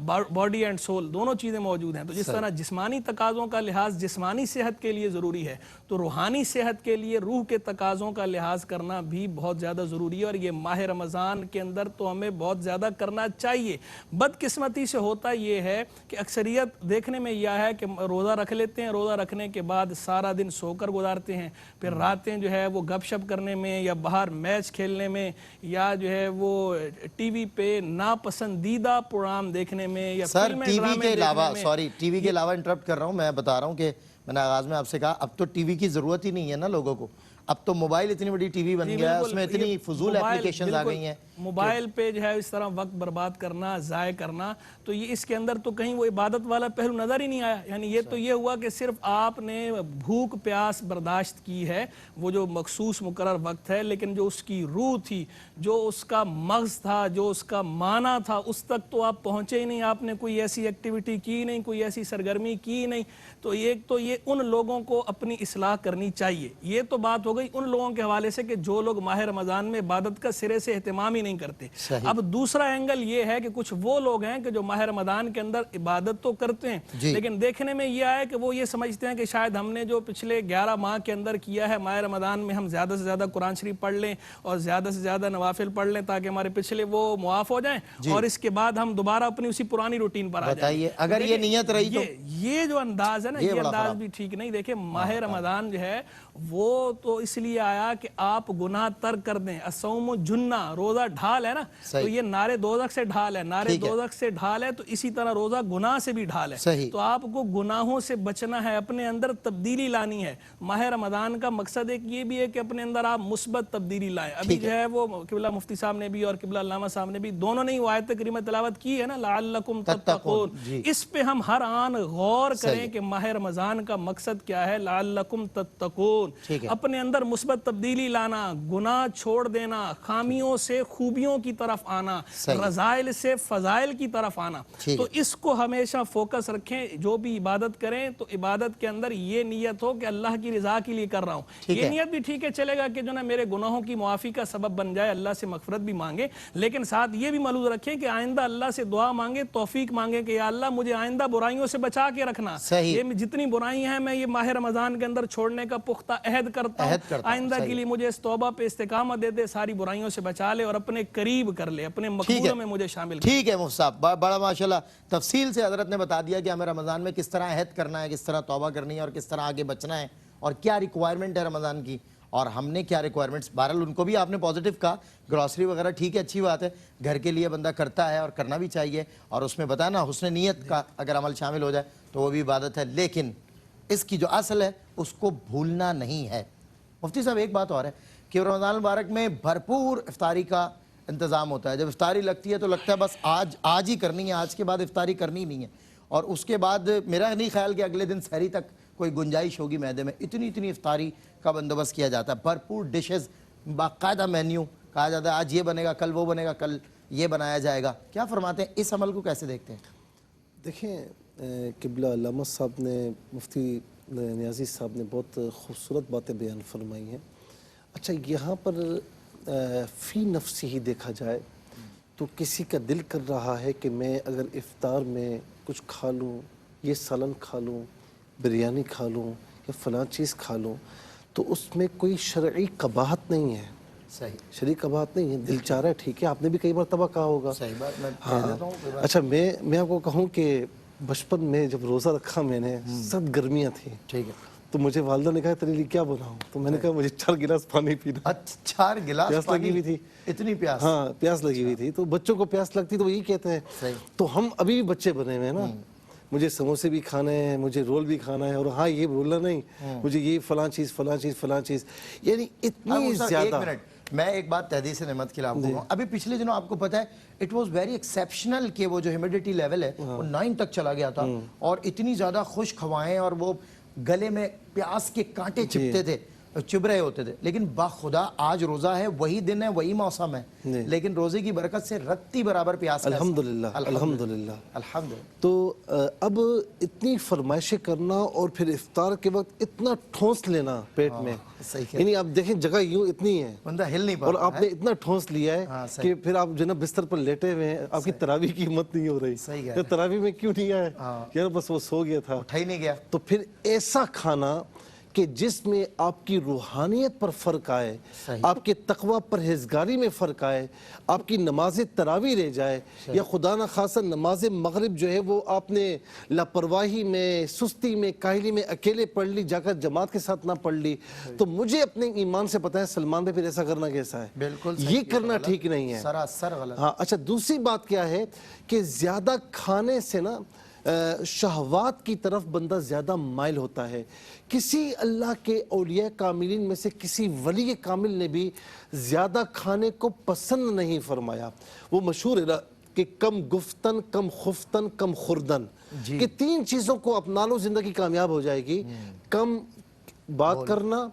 باڈی اینڈ سول، دونوں چیزیں موجود ہیں۔ تو جس طرح جسمانی تقاضوں کا لحاظ جسمانی صحت کے لیے ضروری ہے، تو روحانی صحت کے لیے روح کے تقاضوں کا لحاظ کرنا بھی بہت زیادہ ضروری ہے، اور یہ ماہ رمضان کے اندر تو ہمیں بہت زیادہ کرنا چاہیے۔ بدقسمتی سے ہوتا یہ ہے کہ اکثریت دیکھنے میں یہ ہے کہ روزہ رکھ لیتے ہیں، روزہ رکھنے کے بعد سارا دن سو کر گزارتے ہیں، پھر راتیں جو ہے وہ گپ شپ کرنے میں یا باہر میچ کھیلنے میں یا جو ہے وہ ٹی وی پہ ناپسندیدہ پروگرام دیکھنے میں یا سر فلمیں ٹی وی ڈرامے کے علاوہ، دیکھنے میں۔ سوری ٹی وی کے علاوہ انٹرپٹ کر رہا ہوں، میں بتا رہا ہوں کہ میں نے آغاز میں آپ سے کہا اب تو ٹی وی کی ضرورت ہی نہیں ہے نا لوگوں کو، اب تو موبائل اتنی بڑی ٹی وی بن گیا ہے، اس میں اتنی فضول اپلیکیشنز آ گئی ہیں۔ موبائل پہ جو ہے اس طرح وقت برباد کرنا، ضائع کرنا، تو یہ اس کے اندر تو کہیں وہ عبادت والا پہلو نظر ہی نہیں آیا۔ یعنی یہ تو یہ ہوا کہ صرف آپ نے بھوک پیاس برداشت کی ہے، وہ جو مخصوص مقرر وقت ہے، لیکن جو اس کی روح تھی، جو اس کا مغز تھا، جو اس کا معنی تھا، اس تک تو آپ پہنچے ہی نہیں، آپ نے کوئی ایسی ایکٹیویٹی کی نہیں، کوئی ایسی سرگرمی کی نہیں۔ تو یہ ان لوگوں کو اپنی اصلاح کرنی چاہیے۔ یہ تو بات ہو گئی ان لوگوں کے حوالے سے کہ جو لوگ ماہ رمضان میں عبادت کا سرے سے اہتمام ہی نہیں کرتے۔ اب دوسرا اینگل یہ ہے کہ کچھ وہ لوگ ہیں کہ جو ماہ رمضان کے اندر عبادت تو کرتے ہیں، لیکن دیکھنے میں یہ آیا کہ وہ یہ سمجھتے ہیں کہ شاید ہم نے جو پچھلے 11 ماہ کے اندر کیا ہے، ماہ رمضان میں ہم زیادہ سے زیادہ قرآن شریف پڑھ لیں اور زیادہ سے زیادہ نوافل پڑھ لیں تاکہ ہمارے پچھلے وہ معاف ہو جائیں، اور اس کے بعد ہم دوبارہ اپنی اسی پرانی روٹین پر آ جائیں۔ بتائیے اگر یہ نیت رہی تو یہ جو انداز ہے نا، یہ انداز بھی ٹھیک نہیں۔ دیکھیں ماہ رمضان جو ہے وہ تو اس لیے آیا کہ آپ گناہ ترک کر دیں۔ الصوم جنہ، روزہ ڈھال ہے نا، تو یہ نارے دوزخ سے ڈھال ہے، نارے دوزخ سے ڈھال ہے، تو اسی طرح روزہ گناہ سے بھی ڈھال ہے۔ تو آپ کو گناہوں سے بچنا ہے، اپنے اندر تبدیلی لانی ہے۔ ماہ رمضان کا مقصد ایک یہ بھی ہے کہ اپنے اندر آپ مثبت تبدیلی لائیں۔ ابھی جو ہے وہ قبلہ مفتی صاحب نے بھی اور قبلہ علامہ صاحب نے بھی دونوں نے وہ آیت کریمہ تلاوت کی ہے نا، لعلکم تتقون۔ اس پہ ہم ہر آن غور کریں کہ ماہ رمضان کا مقصد کیا ہے، لعلکم تتقون، اپنے اندر مثبت تبدیلی لانا، گناہ چھوڑ دینا، خامیوں سے خوبیوں کی طرف آنا، رذائل سے فضائل کی طرف آنا۔ تو اس کو ہمیشہ فوکس رکھیں، جو بھی عبادت کریں تو عبادت کے اندر یہ نیت ہو کہ اللہ کی رضا کے لیے کر رہا ہوں۔ یہ نیت بھی ٹھیک ہے، چلے گا کہ جو نا میرے گناہوں کی معافی کا سبب بن جائے، اللہ سے مغفرت بھی مانگے، لیکن ساتھ یہ بھی ملحوظ رکھیں کہ آئندہ اللہ سے دعا مانگے، توفیق مانگے کہ یا اللہ مجھے آئندہ برائیوں سے بچا کے رکھنا، یہ جتنی برائیاں ہیں میں یہ ماہ رمضان کے اندر چھوڑنے کا پختہ عہد کرتا ہوں، آئندہ کے لیے مجھے اس توبہ پہ استقامت دے دے، ساری برائیوں سے بچا لے اور اپنے قریب کر لے، اپنے مقبولوں میں مجھے شامل کر۔ ٹھیک ہے مفتی صاحب، بڑا ماشاءاللہ تفصیل سے حضرت نے بتا دیا کہ ہمیں رمضان میں کس طرح عہد کرنا ہے، کس طرح توبہ کرنی ہے اور کس طرح آگے بچنا ہے اور کیا ریکوائرمنٹ ہے رمضان کی اور ہم نے کیا ریکوائرمنٹس۔ بہرحال ان کو بھی آپ نے پازیٹیو کہا، گروسری وغیرہ ٹھیک ہے، اچھی بات ہے، گھر کے لیے بندہ کرتا ہے اور کرنا بھی چاہیے، اور اس میں بتانا حسن نیت کا اگر عمل شامل ہو جائے تو وہ بھی عبادت ہے، لیکن اس کی جو اصل ہے اس کو بھولنا نہیں ہے۔ مفتی صاحب ایک بات اور ہے کہ رمضان المبارک میں بھرپور افطاری کا انتظام ہوتا ہے۔ جب افطاری لگتی ہے تو لگتا ہے بس آج ہی کرنی ہے، آج کے بعد افطاری کرنی نہیں ہے، اور اس کے بعد میرا نہیں خیال کہ اگلے دن سحری تک کوئی گنجائش ہوگی معدے میں، اتنی افطاری کا بندوبست کیا جاتا ہے، بھرپور ڈشز، باقاعدہ مینیو، کہا جاتا ہے آج یہ بنے گا، کل وہ بنے گا، کل یہ بنایا جائے گا۔ کیا فرماتے ہیں، اس عمل کو کیسے دیکھتے ہیں؟ دیکھیں قبلہ علامہ صاحب نے، مفتی نیازی صاحب نے بہت خوبصورت باتیں بیان فرمائی ہیں۔ اچھا یہاں پر فی نفسی ہی دیکھا جائے تو کسی کا دل کر رہا ہے کہ میں اگر افطار میں کچھ کھا لوں، یہ سالن کھا لوں، بریانی کھا لوں یا فلاں چیز کھا لوں، تو اس میں کوئی شرعی قباحت نہیں ہے، صحیح شرعی قباحت نہیں ہے، دل چاہ رہا ہے، ٹھیک ہے، آپ نے بھی کئی مرتبہ کہا ہوگا۔ صحیح بات، میں ہاں اچھا میں آپ کو کہوں کہ بچپن میں جب روزہ رکھا میں نے، سخت گرمیاں تھیں، ٹھیک ہے، تو مجھے والدہ نے کہا تیرے لیے کیا بناؤں، تو میں نے کہا مجھے 4 گلاس پانی پینا۔ 4 گلاس پیاس لگی ہوئی تھی، اتنی پیاس؟ ہاں پیاس لگی ہوئی تھی، تو بچوں کو پیاس لگتی تو وہ یہی کہتے ہیں۔ تو ہم ابھی بھی بچے بنے ہوئے ہیں نا، مجھے سموسے بھی کھانے ہیں، مجھے رول بھی کھانا ہے، اور ہاں یہ بولنا نہیں مجھے یہ فلاں چیز، یعنی اتنی زیادہ۔ میں ایک بات تحدیث نعمت کے لیے آپ کو کہوں، ابھی پچھلے دنوں آپ کو پتہ ہے اٹ واز ویری ایکسیپشنل کہ وہ جو ہیومیڈیٹی لیول ہے وہ 9 تک چلا گیا تھا، اور اتنی زیادہ خشک ہوائیں اور وہ گلے میں پیاس کے کانٹے چبھتے تھے، چبھ رہے ہوتے تھے، لیکن باخدا آج روزہ ہے، وہی دن ہے، وہی موسم ہے، لیکن روزے کی برکت سے رتی برابر پیاس الحمدللہ الحمدللہ الحمدللہ۔ تو اب اتنی فرمائشیں کرنا اور پھر افطار کے وقت اتنا ٹھونس لینا پیٹ میں، یعنی آپ دیکھیں جگہ یوں اتنی ہے بندہ ہل نہیں اور پاتا آپ نے اتنا ٹھونس لیا ہے کہ پھر آپ جو ہے نا بستر پر لیٹے ہوئے ہیں، آپ کی تراویح کی ہمت نہیں ہو رہی، تراویح میں کیوں نہیں آئے یار، بس وہ سو گیا تھا، اٹھا ہی نہیں گیا۔ تو پھر ایسا کھانا کہ جس میں آپ کی روحانیت پر فرق آئے، آپ کے تقوی پرہیزگاری میں فرق آئے، آپ کی نماز تراویح رہ جائے، یا خدا نہ خاصا نماز مغرب جو ہے وہ آپ نے لاپرواہی میں، سستی میں، کاہلی میں اکیلے پڑھ لی، جا کر جماعت کے ساتھ نہ پڑھ لی، تو مجھے اپنے ایمان سے پتہ ہے سلمان بھائی پھر ایسا کرنا کیسا ہے، بالکل یہ کرنا ٹھیک نہیں ہے، سراسر غلط۔ ہاں اچھا دوسری بات کیا ہے کہ زیادہ کھانے سے نا شہوات کی طرف بندہ زیادہ مائل ہوتا ہے۔ کسی اللہ کے اولیاء کاملین میں سے کسی ولی کامل نے بھی زیادہ کھانے کو پسند نہیں فرمایا۔ وہ مشہور ہے نا کہ کم گفتن، کم خفتن، کم خوردن، کہ 3 چیزوں کو اپنا لو زندگی کامیاب ہو جائے گی، کم بات کرنا،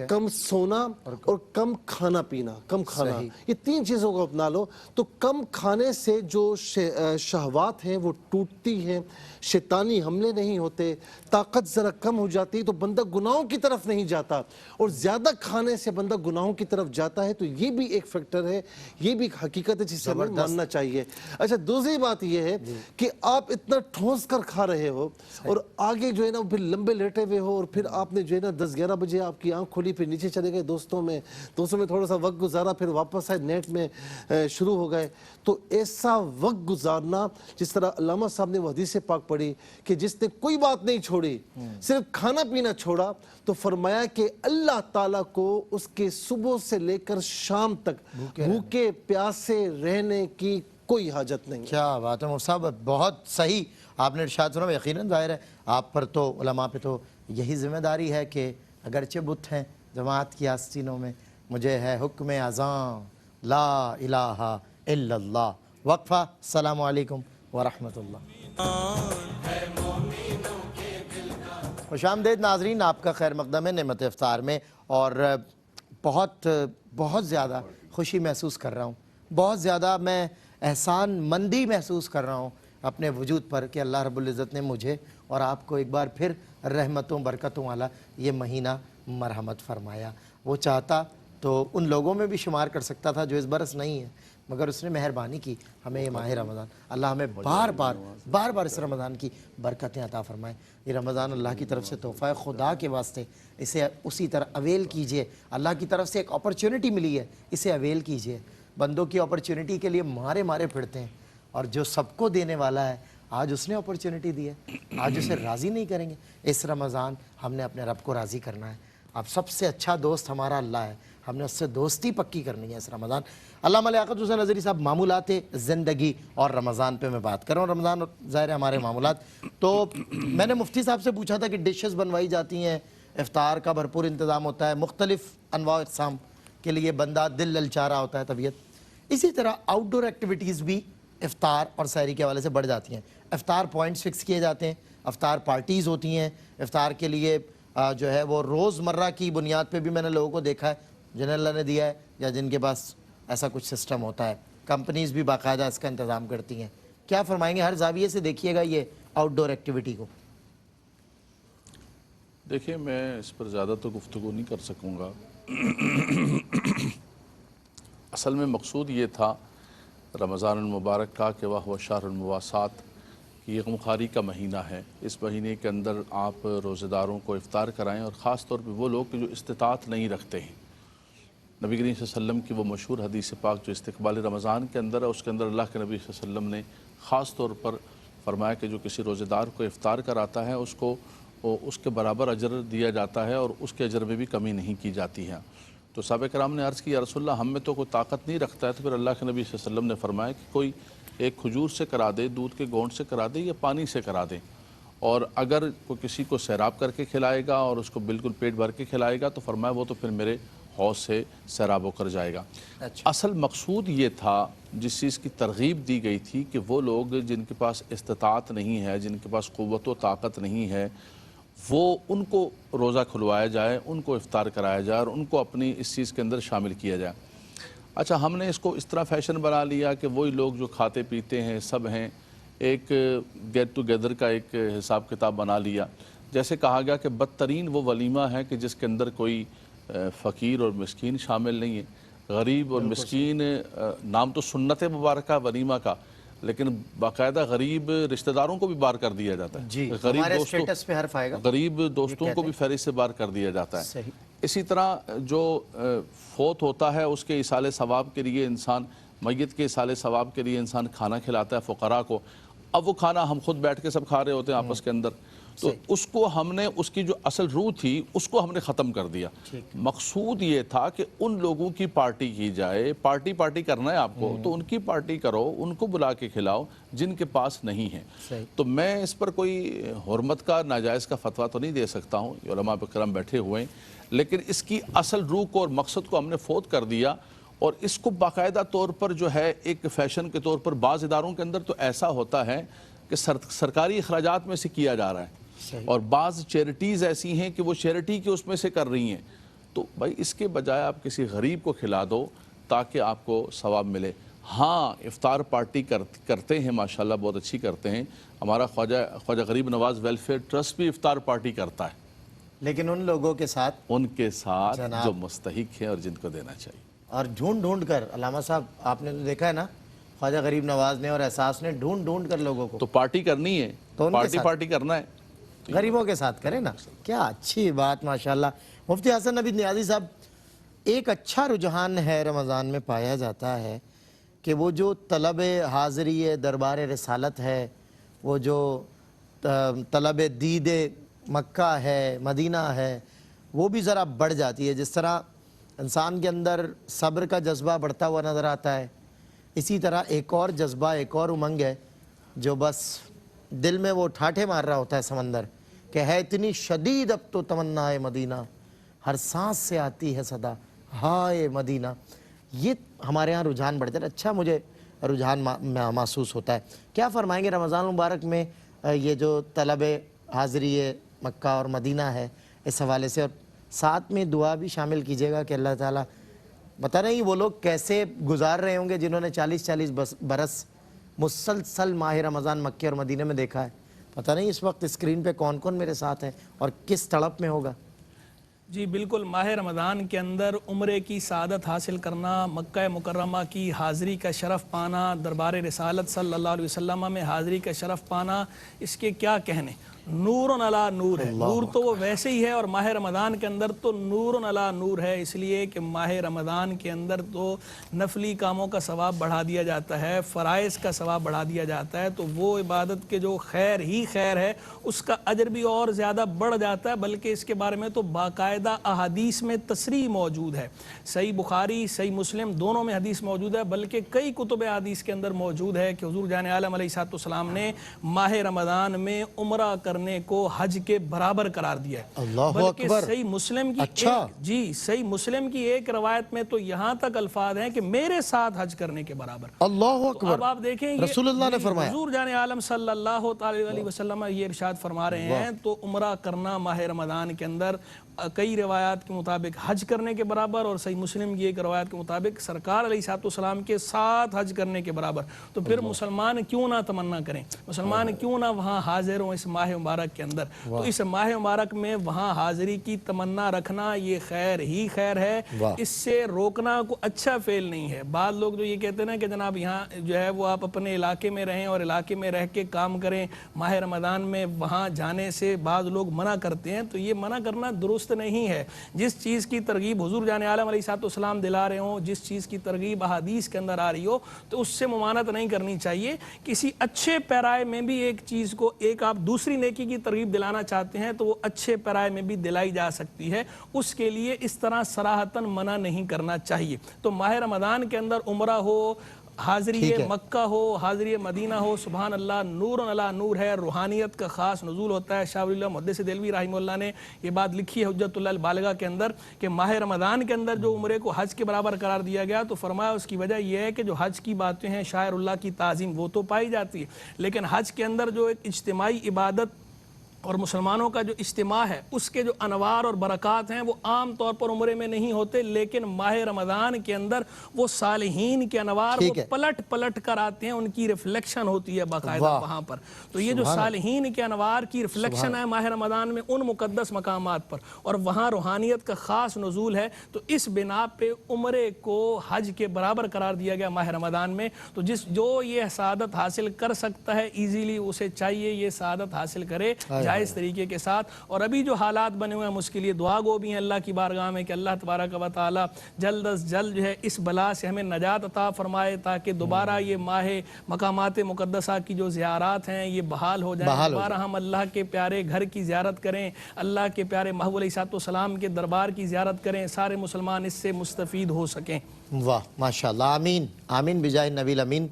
کم سونا اور کم کھانا پینا، کم کھانا، یہ 3 چیزوں کو اپنا لو تو کم کھانے سے جو شہوات ہیں وہ ٹوٹتی ہیں، شیطانی حملے نہیں ہوتے، طاقت ذرا کم ہو جاتی تو بندہ گناہوں کی طرف نہیں جاتا، اور زیادہ کھانے سے بندہ گناہوں کی طرف جاتا ہے، تو یہ بھی ایک فیکٹر ہے، یہ بھی ایک حقیقت ہے جسے ہمیں ماننا چاہیے۔ اچھا دوسری بات یہ ہے کہ آپ اتنا ٹھونس کر کھا رہے ہو اور آگے جو ہے نا پھر لمبے لیٹے ہوئے ہو، اور پھر آپ نے جو ہے نا 10-11 بجے آپ کی آنکھ کھلی، پھر نیچے چلے گئے دوستوں میں تھوڑا سا وقت گزارا، پھر واپس آئے نیٹ میں شروع ہو گئے، تو ایسا وقت گزارنا جس طرح علامہ صاحب نے وہ حدیث پاک پڑھی کہ جس نے کوئی بات نہیں چھوڑی، صرف کھانا پینا چھوڑا، تو فرمایا کہ اللہ تعالیٰ کو اس کے صبح سے لے کر شام تک بھوکے پیاسے رہنے کی کوئی حاجت نہیں۔ کیا بات ہے مفتی صاحب، بہت صحیح آپ نے ارشاد سنا۔ یقیناً ظاہر ہے آپ پر تو، علماء پہ تو یہی ذمہ داری ہے کہ اگرچہ بت ہیں جماعت کی آستینوں میں، مجھے ہے حکم اذان لا الہ الا اللہ۔ وقفہ، السلام علیکم ورحمۃ اللہ۔ خوش آمدید ناظرین، آپ کا خیر مقدم ہے نعمت افطار میں، اور بہت زیادہ خوشی محسوس کر رہا ہوں، بہت زیادہ میں احسان مندی محسوس کر رہا ہوں اپنے وجود پر کہ اللہ رب العزت نے مجھے اور آپ کو ایک بار پھر رحمتوں برکتوں والا یہ مہینہ مرحمت فرمایا۔ وہ چاہتا تو ان لوگوں میں بھی شمار کر سکتا تھا جو اس برس نہیں ہے، مگر اس نے مہربانی کی ہمیں یہ ماہ رمضان، اللہ ہمیں بار بار اس رمضان کی برکتیں عطا فرمائے۔ یہ رمضان اللہ کی طرف سے تحفہ ہے، خدا کے واسطے اسے اسی طرح اویل کیجئے، اللہ کی طرف سے ایک اپرچونٹی ملی ہے، اسے اویل کیجئے۔ بندوں کی اپرچونٹی کے لیے مارے پھرتے ہیں، اور جو سب کو دینے والا ہے آج اس نے اپرچونٹی دی ہے، آج اسے راضی نہیں کریں گے؟ اس رمضان ہم نے اپنے رب کو راضی کرنا ہے۔ اب سب سے اچھا دوست ہمارا اللہ ہے، ہم نے اس سے دوستی پکی کرنی ہے اس رمضان۔ علامہ لیاقت حسین نظری صاحب، معمولات زندگی اور رمضان پہ میں بات کر رہا ہوں، رمضان ظاہر ہے ہمارے معمولات، تو میں نے مفتی صاحب سے پوچھا تھا کہ ڈشز بنوائی جاتی ہیں، افطار کا بھرپور انتظام ہوتا ہے، مختلف انواع اقسام کے لیے بندہ دل للچا رہا ہوتا ہے، طبیعت اسی طرح آؤٹ ڈور ایکٹیویٹیز بھی افطار اور سحری کے حوالے سے بڑھ جاتی ہیں۔ افطار پوائنٹس فکس کیے جاتے ہیں، افطار پارٹیز ہوتی ہیں، افطار کے لیے جو ہے وہ روز مرہ کی بنیاد پہ بھی میں نے لوگوں کو دیکھا ہے جنہیں اللہ نے دیا ہے یا جن کے پاس ایسا کچھ سسٹم ہوتا ہے، کمپنیز بھی باقاعدہ اس کا انتظام کرتی ہیں۔ کیا فرمائیں گے؟ ہر زاویے سے دیکھیے گا یہ آؤٹ ڈور ایکٹیویٹی کو۔ دیکھیں میں اس پر زیادہ تو گفتگو نہیں کر سکوں گا، اصل میں مقصود یہ تھا رمضان المبارک کا کہ وہ شہر المواسات، یہ غمخواری کا مہینہ ہے، اس مہینے کے اندر آپ روزہ داروں کو افطار کرائیں، اور خاص طور پہ وہ لوگ جو استطاعت نہیں رکھتے ہیں۔ نبی کریم صلی اللہ علیہ وسلم کی وہ مشہور حدیث پاک جو استقبال رمضان کے اندر ہے، اس کے اندر اللہ کے نبی صلی اللہ علیہ وسلم نے خاص طور پر فرمایا کہ جو کسی روزہ دار کو افطار کراتا ہے اس کو اس کے برابر اجر دیا جاتا ہے، اور اس کے اجر میں بھی کمی نہیں کی جاتی ہے۔ تو صحابہ کرام نے عرض کی یا رسول اللہ ہم میں تو کوئی طاقت نہیں رکھتا ہے، تو پھر اللہ کے نبی صلی اللہ علیہ وسلم نے فرمایا کہ کوئی ایک کھجور سے کرا دے، دودھ کے گونٹ سے کرا دے یا پانی سے کرا دے، اور اگر کوئی کسی کو سیراب کر کے کھلائے گا اور اس کو بالکل پیٹ بھر کے کھلائے گا تو فرمایا وہ تو پھر میرے حوض سے سیراب ہو کر جائے گا۔ اصل مقصود یہ تھا، جس چیز کی ترغیب دی گئی تھی کہ وہ لوگ جن کے پاس استطاعت نہیں ہے، جن کے پاس قوت و طاقت نہیں ہے، وہ ان کو روزہ کھلوایا جائے، ان کو افطار کرایا جائے اور ان کو اپنی اس چیز کے اندر شامل کیا جائے۔ اچھا، ہم نے اس کو اس طرح فیشن بنا لیا کہ وہی لوگ جو کھاتے پیتے ہیں سب ہیں، ایک گیٹ ٹوگیدر کا ایک حساب کتاب بنا لیا۔ جیسے کہا گیا کہ بدترین وہ ولیمہ ہے کہ جس کے اندر کوئی فقیر اور مسکین شامل نہیں ہے، غریب اور مسکین۔ نام تو سنت مبارکہ ولیمہ کا، لیکن باقاعدہ غریب رشتہ داروں کو بھی بار کر دیا جاتا ہے۔ جی، غریب ہمارے دوستوں، اسٹیٹس پہ حرف آئے گا، غریب دوستوں کو بھی فہرست سے بار کر دیا جاتا ہے۔ صحیح۔ اسی طرح جو فوت ہوتا ہے اس کے ایصال ثواب کے لیے انسان، میت کے ایصال ثواب کے لیے انسان کھانا کھلاتا ہے فقراء کو۔ اب وہ کھانا ہم خود بیٹھ کے سب کھا رہے ہوتے ہیں آپس کے اندر، تو اس کو ہم نے، اس کی جو اصل روح تھی اس کو ہم نے ختم کر دیا۔ مقصود یہ تھا کہ ان لوگوں کی پارٹی کی جائے، پارٹی کرنا ہے آپ کو تو ان کی پارٹی کرو، ان کو بلا کے کھلاؤ جن کے پاس نہیں ہے۔ تو میں اس پر کوئی حرمت کا، ناجائز کا فتویٰ تو نہیں دے سکتا ہوں، علماء کرام بیٹھے ہوئے ہیں، لیکن اس کی اصل روح کو اور مقصد کو ہم نے فوت کر دیا، اور اس کو باقاعدہ طور پر جو ہے ایک فیشن کے طور پر بعض اداروں کے اندر تو ایسا ہوتا ہے کہ سرکاری اخراجات میں سے کیا جا رہا ہے، اور بعض چیریٹیز ایسی ہیں کہ وہ چیریٹی کے اس میں سے کر رہی ہیں۔ تو بھائی اس کے بجائے آپ کسی غریب کو کھلا دو تاکہ آپ کو ثواب ملے۔ ہاں، افطار پارٹی کرتے ہیں ماشاءاللہ، بہت اچھی کرتے ہیں۔ ہمارا خواجہ غریب نواز ویلفیئر ٹرسٹ بھی افطار پارٹی کرتا ہے، لیکن ان لوگوں کے ساتھ، ان کے ساتھ جو مستحق ہیں اور جن کو دینا چاہیے۔ اور ڈھونڈ کر، علامہ صاحب آپ نے تو دیکھا ہے نا، خواجہ غریب نواز نے اور احساس نے ڈھونڈ کر لوگوں کو، تو پارٹی کرنی ہے، تو ان کے ساتھ پارٹی کرنا ہے، غریبوں کے ساتھ کریں نا۔ کیا اچھی بات، ماشاءاللہ۔ مفتی حسن نبی نیازی صاحب، ایک اچھا رجحان ہے رمضان میں پایا جاتا ہے کہ وہ جو طلب حاضری دربار رسالت ہے، وہ جو طلب دید مکہ ہے، مدینہ ہے، وہ بھی ذرا بڑھ جاتی ہے۔ جس طرح انسان کے اندر صبر کا جذبہ بڑھتا ہوا نظر آتا ہے، اسی طرح ایک اور جذبہ، ایک اور امنگ ہے جو بس دل میں وہ ٹھاٹھے مار رہا ہوتا ہے سمندر، کہ ہے اتنی شدید اب تو تمنا ہے مدینہ، ہر سانس سے آتی ہے صدا ہائے مدینہ۔ یہ ہمارے ہاں رجحان بڑھتا ہے، اچھا مجھے رجحان محسوس ہوتا ہے۔ کیا فرمائیں گے رمضان مبارک میں یہ جو طلب حاضری مکہ اور مدینہ ہے اس حوالے سے، اور ساتھ میں دعا بھی شامل کیجیے گا کہ اللہ تعالیٰ، پتہ نہیں وہ لوگ کیسے گزار رہے ہوں گے جنہوں نے 40 برس مسلسل ماہ رمضان مکہ اور مدینہ میں دیکھا ہے، پتہ نہیں اس وقت اسکرین پہ کون کون میرے ساتھ ہے اور کس تڑپ میں ہوگا۔ جی بالکل، ماہ رمضان کے اندر عمرے کی سعادت حاصل کرنا، مکہ مکرمہ کی حاضری کا شرف پانا، دربار رسالت صلی اللہ علیہ وسلم میں حاضری کا شرف پانا، اس کے کیا کہنے، نور علی نور ہے۔ نور تو وہ ویسے ہی ہے، اور ماہ رمضان کے اندر تو نور علی نور ہے، اس لیے کہ ماہ رمضان کے اندر تو نفلی کاموں کا ثواب بڑھا دیا جاتا ہے، فرائض کا ثواب بڑھا دیا جاتا ہے، تو وہ عبادت کے جو خیر ہی خیر ہے اس کا اجر بھی اور زیادہ بڑھ جاتا ہے، بلکہ اس کے بارے میں تو باقاعدہ احادیث میں تصریح موجود ہے۔ صحیح بخاری، صحیح مسلم دونوں میں حدیث موجود ہے، بلکہ کئی کتب حدیث کے اندر موجود ہے کہ حضور جان عالم علیہ السلام نے ماہ رمضان میں عمرہ کرنے کو حج کے برابر قرار دیا ہے۔ اللہ بلکہ اکبر، صحیح مسلم کی اچھا، جی صحیح مسلم کی ایک روایت میں تو یہاں تک الفاظ ہیں کہ میرے ساتھ حج کرنے کے برابر۔ اللہ اکبر، اب آپ دیکھیں یہ رسول اللہ نے فرمایا، حضور جان عالم صلی اللہ علیہ وسلم یہ ارشاد فرما رہے ہیں، تو عمرہ کرنا ماہ رمضان کے اندر کئی روایات کے مطابق حج کرنے کے برابر، اور صحیح مسلم کی ایک روایت کے مطابق سرکار علیہ السلام کے ساتھ حج کرنے کے برابر۔ تو پھر مسلمان کیوں نہ تمنا کریں، مسلمان کیوں نہ وہاں حاضر ہوں اس ماہ مبارک کے اندر۔ تو اس ماہ مبارک میں وہاں حاضری کی تمنا رکھنا یہ خیر ہی خیر ہے، اس سے روکنا کو اچھا فعل نہیں ہے۔ بعض لوگ جو یہ کہتے ہیں کہ جناب یہاں جو ہے وہ آپ اپنے علاقے میں رہیں اور علاقے میں رہ کے کام کریں، ماہ رمضان میں وہاں جانے سے بعض لوگ منع کرتے ہیں، تو یہ منع کرنا درست نہیں ہے۔ جس چیز کی ترغیب حضور جان عالم علیہ السلام دلا رہے ہوں، جس چیز کی ترغیب احادیث کے اندر آ رہی ہو، تو اس سے ممانعت نہیں کرنی چاہیے۔ کسی اچھے پیرائے میں بھی ایک چیز کو، ایک آپ دوسری نیکی کی ترغیب دلانا چاہتے ہیں تو وہ اچھے پیرائے میں بھی دلائی جا سکتی ہے، اس کے لیے اس طرح صراحتاً منع نہیں کرنا چاہیے۔ تو ماہ رمضان کے اندر عمرہ ہو، حاضری مکہ ہو، حاضری مدینہ ہو، سبحان اللہ، نور علی نور ہے، روحانیت کا خاص نزول ہوتا ہے۔ شاہ ولی اللہ محدث دہلوی رحمہ اللہ نے یہ بات لکھی ہے حجت اللہ البالغہ کے اندر کہ ماہ رمضان کے اندر جو عمرے کو حج کے برابر قرار دیا گیا، تو فرمایا اس کی وجہ یہ ہے کہ جو حج کی باتیں ہیں، شاعر اللہ کی تعظیم وہ تو پائی جاتی ہے، لیکن حج کے اندر جو ایک اجتماعی عبادت اور مسلمانوں کا جو اجتماع ہے، اس کے جو انوار اور برکات ہیں وہ عام طور پر عمرے میں نہیں ہوتے، لیکن ماہ رمضان کے اندر وہ صالحین کے انوار وہ پلٹ پلٹ کر آتے ہیں، ان کی ریفلیکشن ہوتی ہے باقاعدہ وہاں پر۔ تو یہ جو صالحین کے انوار کی ریفلیکشن ہے ماہ رمضان میں ان مقدس مقامات پر، اور وہاں روحانیت کا خاص نزول ہے، تو اس بنا پہ عمرے کو حج کے برابر قرار دیا گیا ماہ رمضان میں۔ تو جو یہ سعادت حاصل کر سکتا ہے ایزیلی، اسے چاہیے یہ سعادت حاصل کرے اس طریقے کے ساتھ۔ اور ابھی جو حالات بنے ہوئے ہیں ہم اس کے لیے دعا گو بھی ہیں اللہ کی بارگاہ میں کہ اللہ تبارک و تعالی جلد از جلد جو ہے اس بلا سے ہمیں نجات عطا فرمائے، تاکہ دوبارہ یہ ماہ مقامات مقدسہ کی جو زیارات ہیں یہ بحال ہو جائیں، دوبارہ ہم اللہ کے پیارے گھر کی زیارت کریں، اللہ کے پیارے محبوب علیہ السلام کے دربار کی زیارت کریں، سارے مسلمان اس سے مستفید ہو سکیں۔ واہ ماشاءاللہ، آمین آمین بجاہ نبی الامین۔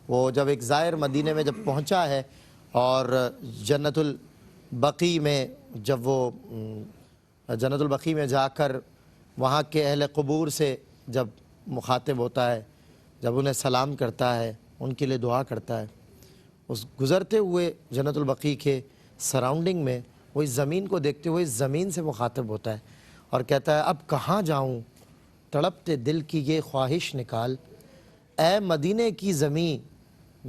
وہ جب ایک زائر مدینے میں جب پہنچا ہے اور جنت البقیع میں جب وہ جنت البقیع میں جا کر وہاں کے اہل قبور سے جب مخاطب ہوتا ہے، جب انہیں سلام کرتا ہے، ان کے لیے دعا کرتا ہے، اس گزرتے ہوئے جنت البقیع کے سراؤنڈنگ میں وہ اس زمین کو دیکھتے ہوئے اس زمین سے مخاطب ہوتا ہے اور کہتا ہے اب کہاں جاؤں، تڑپتے دل کی یہ خواہش نکال، اے مدینے کی زمین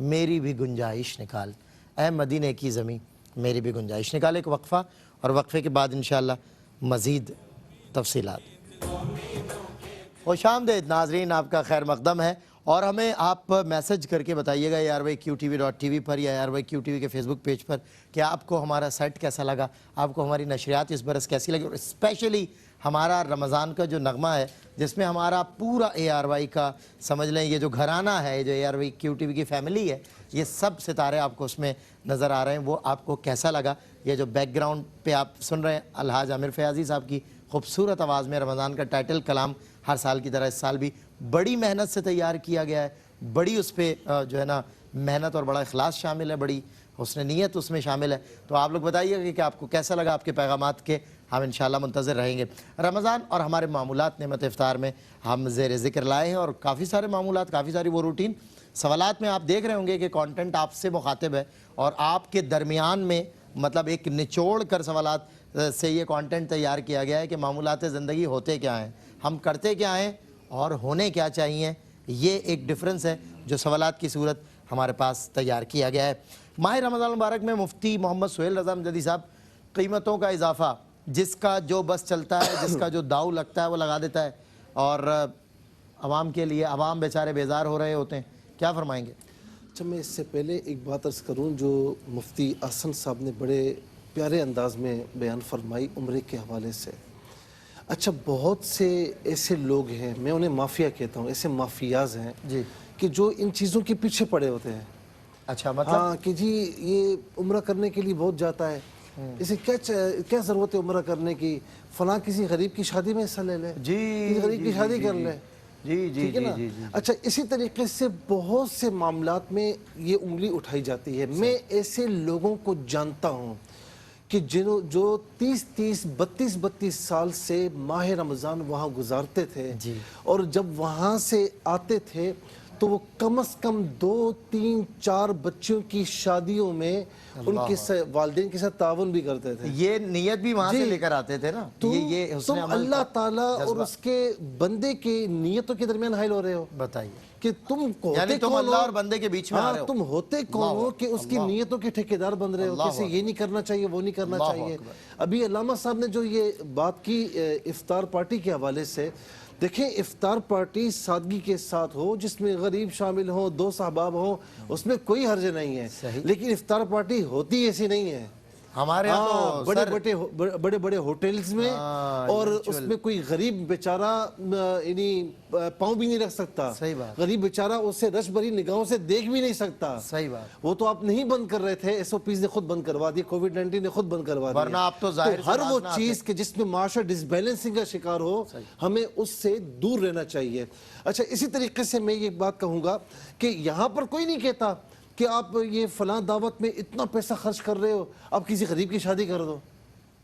میری بھی گنجائش نکال، اے مدینے کی زمین میری بھی گنجائش نکال۔ ایک وقفہ، اور وقفے کے بعد انشاءاللہ مزید تفصیلات۔ خوش آمدید ناظرین، آپ کا خیر مقدم ہے، اور ہمیں آپ میسج کر کے بتائیے گا ARYQTV.tv پر یا ARYQTV کے فیس بک پیج پر کہ آپ کو ہمارا سیٹ کیسا لگا، آپ کو ہماری نشریات اس برس کیسی لگی، اور اسپیشلی ہمارا رمضان کا جو نغمہ ہے جس میں ہمارا پورا ARY کا سمجھ لیں یہ جو گھرانہ ہے، جو ARYQTV کی فیملی ہے، یہ سب ستارے آپ کو اس میں نظر آ رہے ہیں، وہ آپ کو کیسا لگا؟ یہ جو بیک گراؤنڈ پہ آپ سن رہے ہیں الحاج عامر فیاضی صاحب کی خوبصورت آواز میں رمضان کا ٹائٹل کلام، ہر سال کی طرح اس سال بھی بڑی محنت سے تیار کیا گیا ہے، بڑی اس پہ جو ہے نا محنت اور بڑا اخلاص شامل ہے، بڑی حسن نیت اس میں شامل ہے۔ تو آپ لوگ بتائیے گا کہ آپ کو کیسا لگا، آپ کے پیغامات کے ہم انشاءاللہ منتظر رہیں گے۔ رمضان اور ہمارے معمولات نعمت افطار میں ہم زیر ذکر لائے ہیں، اور کافی سارے معمولات، کافی ساری وہ روٹین سوالات میں آپ دیکھ رہے ہوں گے کہ کانٹینٹ آپ سے مخاطب ہے، اور آپ کے درمیان میں مطلب ایک نچوڑ کر سوالات سے یہ کانٹینٹ تیار کیا گیا ہے کہ معمولات زندگی ہوتے کیا ہیں، ہم کرتے کیا ہیں اور ہونے کیا چاہیے، یہ ایک ڈیفرنس ہے جو سوالات کی صورت ہمارے پاس تیار کیا گیا ہے۔ ماہ رمضان مبارک میں مفتی محمد سہیل رضا امجدی صاحب قیمتوں کا اضافہ، جس کا جو بس چلتا ہے، جس کا جو داؤ لگتا ہے وہ لگا دیتا ہے، اور عوام کے لیے، عوام بیچارے بیزار ہو رہے ہوتے ہیں، کیا فرمائیں گے؟ اچھا، میں اس سے پہلے ایک بات عرض کروں جو مفتی احسن صاحب نے بڑے پیارے انداز میں بیان فرمائی عمرے کے حوالے سے۔ اچھا، بہت سے ایسے لوگ ہیں، میں انہیں مافیا کہتا ہوں، ایسے مافیاز ہیں جی، کہ جو ان چیزوں کے پیچھے پڑے ہوتے ہیں۔ اچھا، مطلب ہاں کہ جی یہ عمرہ کرنے کے لیے بہت جاتا ہے، اسے کیا ضرورت ہے عمرہ کرنے کی، فلاں کسی غریب کی شادی میں حصہ لے لے، کسی غریب کی شادی کر لے، ٹھیک ہے نا۔ اچھا، اسی طریقے سے بہت سے معاملات میں یہ انگلی اٹھائی جاتی ہے۔ میں ایسے لوگوں کو جانتا ہوں کہ جو 32 سال سے ماہ رمضان وہاں گزارتے تھے، اور جب وہاں سے آتے تھے تو وہ کم از کم 2 3 4 بچوں کی شادیوں میں ان کے والدین کے ساتھ تعاون بھی کرتے تھے۔ یہ نیت بھی وہاں سے لے کر آتے تھے نا، یہ حسن تم عمل اللہ تعالیٰ اور اس کے بندے کے نیتوں کے درمیان حائل ہو رہے ہو۔ بتائیے کہ تم یعنی تم اللہ اور بندے کے بیچ میں آ رہے ہو، تم ہوتے کون ہو کہ اس کی نیتوں کے ٹھیکیدار بن رہے ہو، کسی یہ نہیں کرنا چاہیے، وہ نہیں کرنا چاہیے۔ ابھی علامہ صاحب نے جو یہ بات کی افطار پارٹی کے حوالے سے، دیکھیں افطار پارٹی سادگی کے ساتھ ہو، جس میں غریب شامل ہوں، 2 احباب ہوں، اس میں کوئی حرج نہیں ہے، لیکن افطار پارٹی ہوتی ایسی نہیں ہے۔ ہمارے یہاں تو بڑے بڑے ہوٹلز میں، اور اس میں کوئی غریب بیچارہ یعنی پاؤں بھی نہیں رکھ سکتا. صحیح بات. غریب بیچارہ اسے رش بھری نگاہوں سے دیکھ بھی نہیں سکتا. صحیح بات. وہ تو آپ نہیں بند کر رہے تھے، ایس او پیز نے خود بند کروا دی، کووڈ-19 نے خود بند کروا دیا. ورنہ آپ تو ظاہر ہر وہ چیز کہ جس میں معاشرہ ڈس بیلنسنگ کا شکار ہو، ہمیں اس سے دور رہنا چاہیے. اچھا، اسی طریقے سے میں یہ بات کہوں گا کہ یہاں پر کوئی نہیں کہتا کہ آپ یہ فلاں دعوت میں اتنا پیسہ خرچ کر رہے ہو، آپ کسی غریب کی شادی کر دو.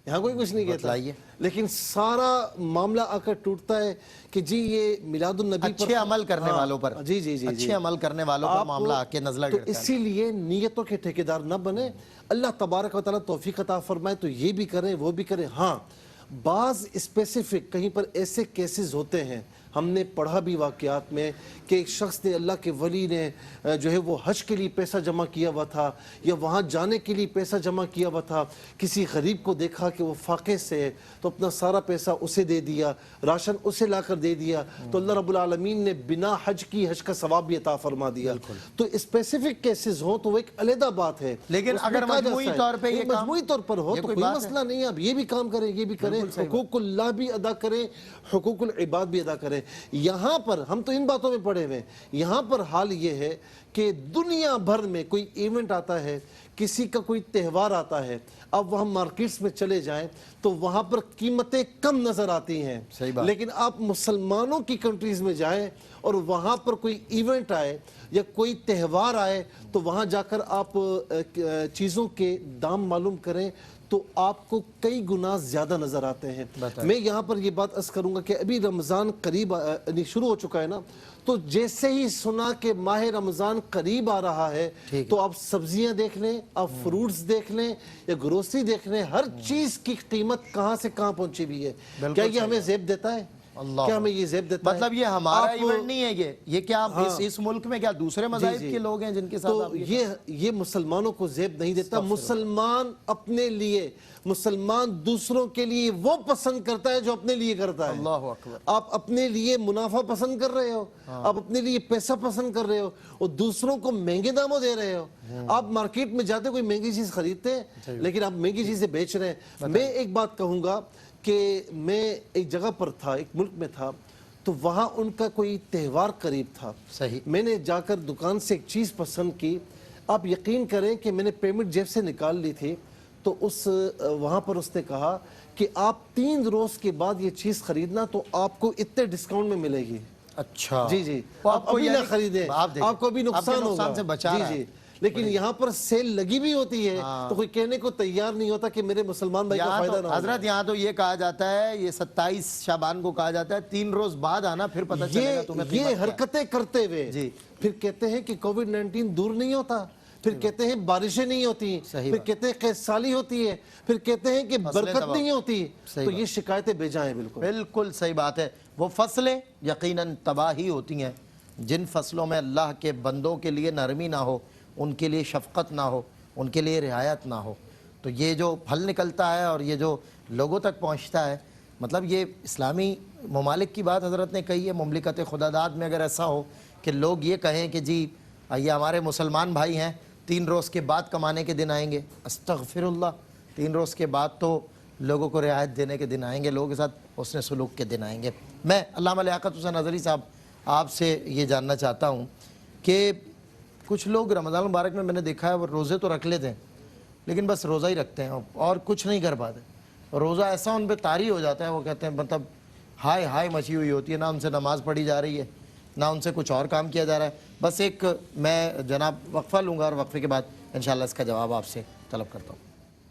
یہاں کوئی کچھ نہیں کہتا. لیکن سارا معاملہ آ کر ٹوٹتا ہے کہ جی یہ میلاد النبی پر اچھے عمل کرنے والوں پر، جی جی جی اچھے عمل کرنے والوں پر معاملہ آ کے نزلہ تو گرتا ہے. اسی لیے نیتوں کے ٹھیکیدار نہ بنے. اللہ تبارک و تعالیٰ توفیق عطا فرمائے تو یہ بھی کریں وہ بھی کریں. ہاں، بعض اسپیسیفک کہیں پر ایسے کیسز ہوتے ہیں، ہم نے پڑھا بھی واقعات میں کہ ایک شخص نے، اللہ کے ولی نے جو ہے وہ حج کے لیے پیسہ جمع کیا ہوا تھا یا وہاں جانے کے لیے پیسہ جمع کیا ہوا تھا. کسی غریب کو دیکھا کہ وہ فاقے سے ہے تو اپنا سارا پیسہ اسے دے دیا، راشن اسے لا کر دے دیا، تو اللہ رب العالمین نے بنا حج کی حج کا ثواب بھی عطا فرما دیا. تو اسپیسیفک کیسز ہوں تو وہ ایک علیحدہ بات ہے. لیکن اگر مجموعی طور پہ یہ مجموعی طور پر ہو تو کوئی مسئلہ نہیں ہے. آپ یہ بھی کام کریں، یہ بھی کریں، حقوق اللہ بھی ادا کریں، حقوق العباد بھی ادا کریں. یہاں پر ہم تو ان باتوں میں پڑے ہوئے ہیں. یہاں پر حال یہ ہے کہ دنیا بھر میں کوئی ایونٹ آتا ہے، کسی کا کوئی تہوار آتا ہے، اب وہاں مارکیٹس میں چلے جائیں تو وہاں پر قیمتیں کم نظر آتی ہیں. لیکن آپ مسلمانوں کی کنٹریز میں جائیں اور وہاں پر کوئی ایونٹ آئے یا کوئی تہوار آئے تو وہاں جا کر آپ چیزوں کے دام معلوم کریں تو آپ کو کئی گنا زیادہ نظر آتے ہیں. میں یہاں پر یہ بات عرض کروں گا کہ ابھی رمضان قریب شروع ہو چکا ہے نا، تو جیسے ہی سنا کہ ماہ رمضان قریب آ رہا ہے تو آپ سبزیاں دیکھ لیں، آپ فروٹس دیکھ لیں یا گروسری دیکھ لیں، ہر چیز کی قیمت کہاں سے کہاں پہنچی بھی ہے. کیا یہ ہمیں زیب دیتا ہے؟ کیا ہمیں یہ زیب دیتا ہے؟ مطلب یہ ہمارا ایونٹ نہیں ہے، یہ کیا اس ملک میں کیا دوسرے مذاہب کے لوگ ہیں جن کے ساتھ تو یہ مسلمانوں کو زیب نہیں دیتا. مسلمان اپنے لیے، مسلمان دوسروں کے لیے وہ پسند کرتا ہے جو اپنے لیے کرتا ہے. اللہ اکبر. آپ اپنے لیے منافع پسند کر رہے ہو، آپ اپنے لیے پیسہ پسند کر رہے ہو اور دوسروں کو مہنگے داموں دے رہے ہو. آپ مارکیٹ میں جاتے کوئی مہنگی چیز خریدتے ہیں لیکن آپ مہنگی چیزیں بیچ رہے ہیں. میں ایک بات کہوں گا کہ میں ایک جگہ پر تھا، ایک ملک میں تھا، تو وہاں ان کا کوئی تہوار قریب تھا. میں نے جا کر دکان سے ایک چیز پسند کی. آپ یقین کریں کہ میں نے پیمنٹ جیب سے نکال لی تھی تو وہاں پر اس نے کہا کہ آپ 3 روز کے بعد یہ چیز خریدنا تو آپ کو اتنے ڈسکاؤنٹ میں ملے گی. اچھا جی جی، آپ ابھی نہ خریدیں، آپ کو بھی نقصان ہوگا. جی جی، لیکن یہاں پر سیل لگی بھی ہوتی ہے تو کوئی کہنے کو تیار نہیں ہوتا کہ میرے مسلمان بھائی کا فائدہ نہ ہو. حضرت یہاں تو یہ کہا جاتا ہے، یہ 27 شعبان کو کہا جاتا ہے 3 روز بعد آنا پھر پتہ چلے گا تمہیں. یہ حرکتیں کرتے ہوئے پھر کہتے ہیں کہ کووڈ-19 دور نہیں ہوتا، پھر کہتے ہیں بارشیں نہیں ہوتی، پھر کہتے ہیں قحط سالی ہوتی ہے، پھر کہتے ہیں کہ برکت نہیں ہوتی. تو یہ شکایتیں بے جا ہیں. بالکل صحیح بات ہے. وہ فصلیں یقیناً تباہ ہی ہوتی ہیں جن فصلوں میں اللہ کے بندوں کے لیے نرمی نہ ہو، ان کے لیے شفقت نہ ہو، ان کے لیے رعایت نہ ہو. تو یہ جو پھل نکلتا ہے اور یہ جو لوگوں تک پہنچتا ہے، مطلب یہ اسلامی ممالک کی بات حضرت نے کہی ہے. مملکت خداداد میں اگر ایسا ہو کہ لوگ یہ کہیں کہ جی یہ ہمارے مسلمان بھائی ہیں، 3 روز کے بعد کمانے کے دن آئیں گے، استغفر اللہ، 3 روز کے بعد تو لوگوں کو رعایت دینے کے دن آئیں گے، لوگوں کے ساتھ حسن سلوک کے دن آئیں گے. میں علامہ لیاقت حسین اظہری صاحب آپ سے یہ جاننا چاہتا ہوں کہ کچھ لوگ رمضان مبارک میں نے دیکھا ہے وہ روزے تو رکھ لیتے ہیں لیکن بس روزہ ہی رکھتے ہیں اور کچھ نہیں کر پاتے. روزہ ایسا ان پہ طاری ہو جاتا ہے، وہ کہتے ہیں مطلب ہائے مچی ہوئی ہوتی ہے، نہ ان سے نماز پڑھی جا رہی ہے نہ ان سے کچھ اور کام کیا جا رہا ہے. بس ایک میں جناب وقفہ لوں گا اور وقفے کے بعد انشاءاللہ اس کا جواب آپ سے طلب کرتا ہوں.